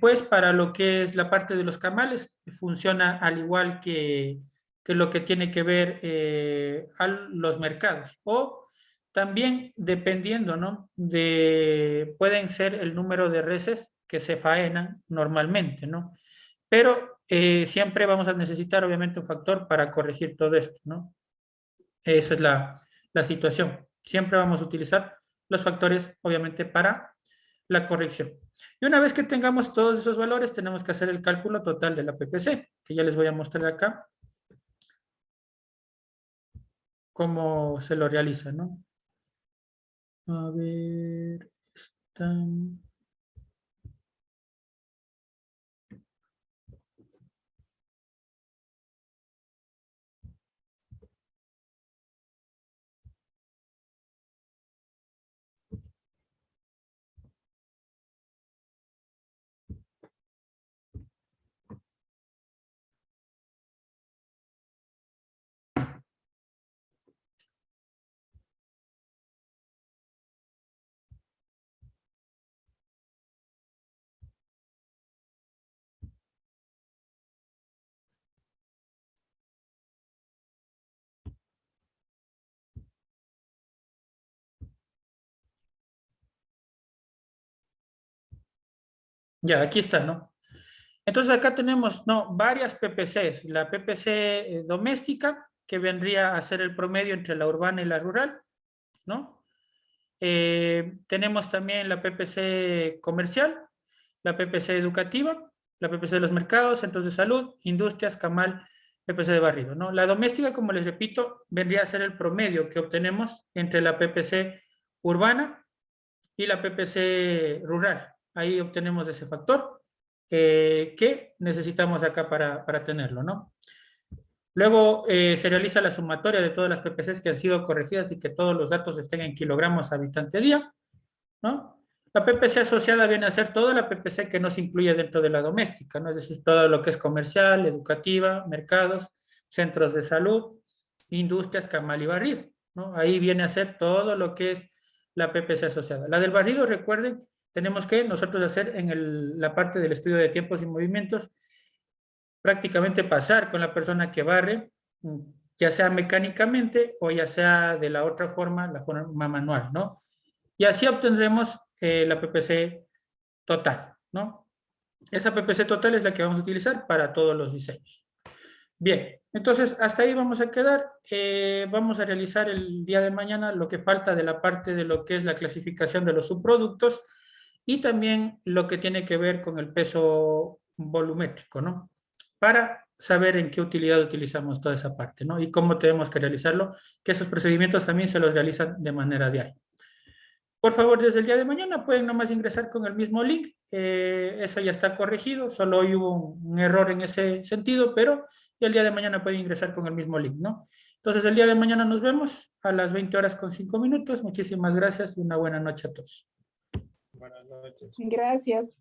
pues para lo que es la parte de los camales, funciona al igual que lo que tiene que ver a los mercados. O también dependiendo, ¿no? Pueden ser el número de reses que se faenan normalmente, ¿no? Pero siempre vamos a necesitar obviamente un factor para corregir todo esto, ¿no? Esa es la situación. Siempre vamos a utilizar los factores, obviamente, para la corrección. Y una vez que tengamos todos esos valores, tenemos que hacer el cálculo total de la PPC, que ya les voy a mostrar acá cómo se lo realiza, ¿no? A ver, están... Ya, aquí está, ¿no? Entonces acá tenemos, ¿no? Varias PPCs. La PPC doméstica, que vendría a ser el promedio entre la urbana y la rural, ¿no? Tenemos también la PPC comercial, la PPC educativa, la PPC de los mercados, centros de salud, industrias, camal, PPC de barrido, ¿no? La doméstica, como les repito, vendría a ser el promedio que obtenemos entre la PPC urbana y la PPC rural. Ahí obtenemos ese factor que necesitamos acá para tenerlo, ¿no? Luego se realiza la sumatoria de todas las PPCs que han sido corregidas y que todos los datos estén en kilogramos habitante día, ¿no? La PPC asociada viene a ser toda la PPC que no se incluye dentro de la doméstica, ¿no? Es decir, todo lo que es comercial, educativa, mercados, centros de salud, industrias, camal y barrido, ¿no? Ahí viene a ser todo lo que es la PPC asociada. La del barrido, recuerden, tenemos que nosotros hacer en la parte del estudio de tiempos y movimientos, prácticamente pasar con la persona que barre, ya sea mecánicamente o ya sea de la otra forma, la forma manual, ¿no? Y así obtendremos la PPC total, ¿no? Esa PPC total es la que vamos a utilizar para todos los diseños. Bien, entonces hasta ahí vamos a quedar. Vamos a realizar el día de mañana lo que falta de la parte de lo que es la clasificación de los subproductos y también lo que tiene que ver con el peso volumétrico, ¿no? Para saber en qué utilidad utilizamos toda esa parte, ¿no? Y cómo tenemos que realizarlo, que esos procedimientos también se los realizan de manera diaria. Por favor, desde el día de mañana pueden nomás ingresar con el mismo link. Eso ya está corregido, solo hoy hubo un error en ese sentido, pero y el día de mañana puede ingresar con el mismo link, ¿no? Entonces, el día de mañana nos vemos a las 20 horas con 5 minutos. Muchísimas gracias y una buena noche a todos. Buenas noches. Gracias.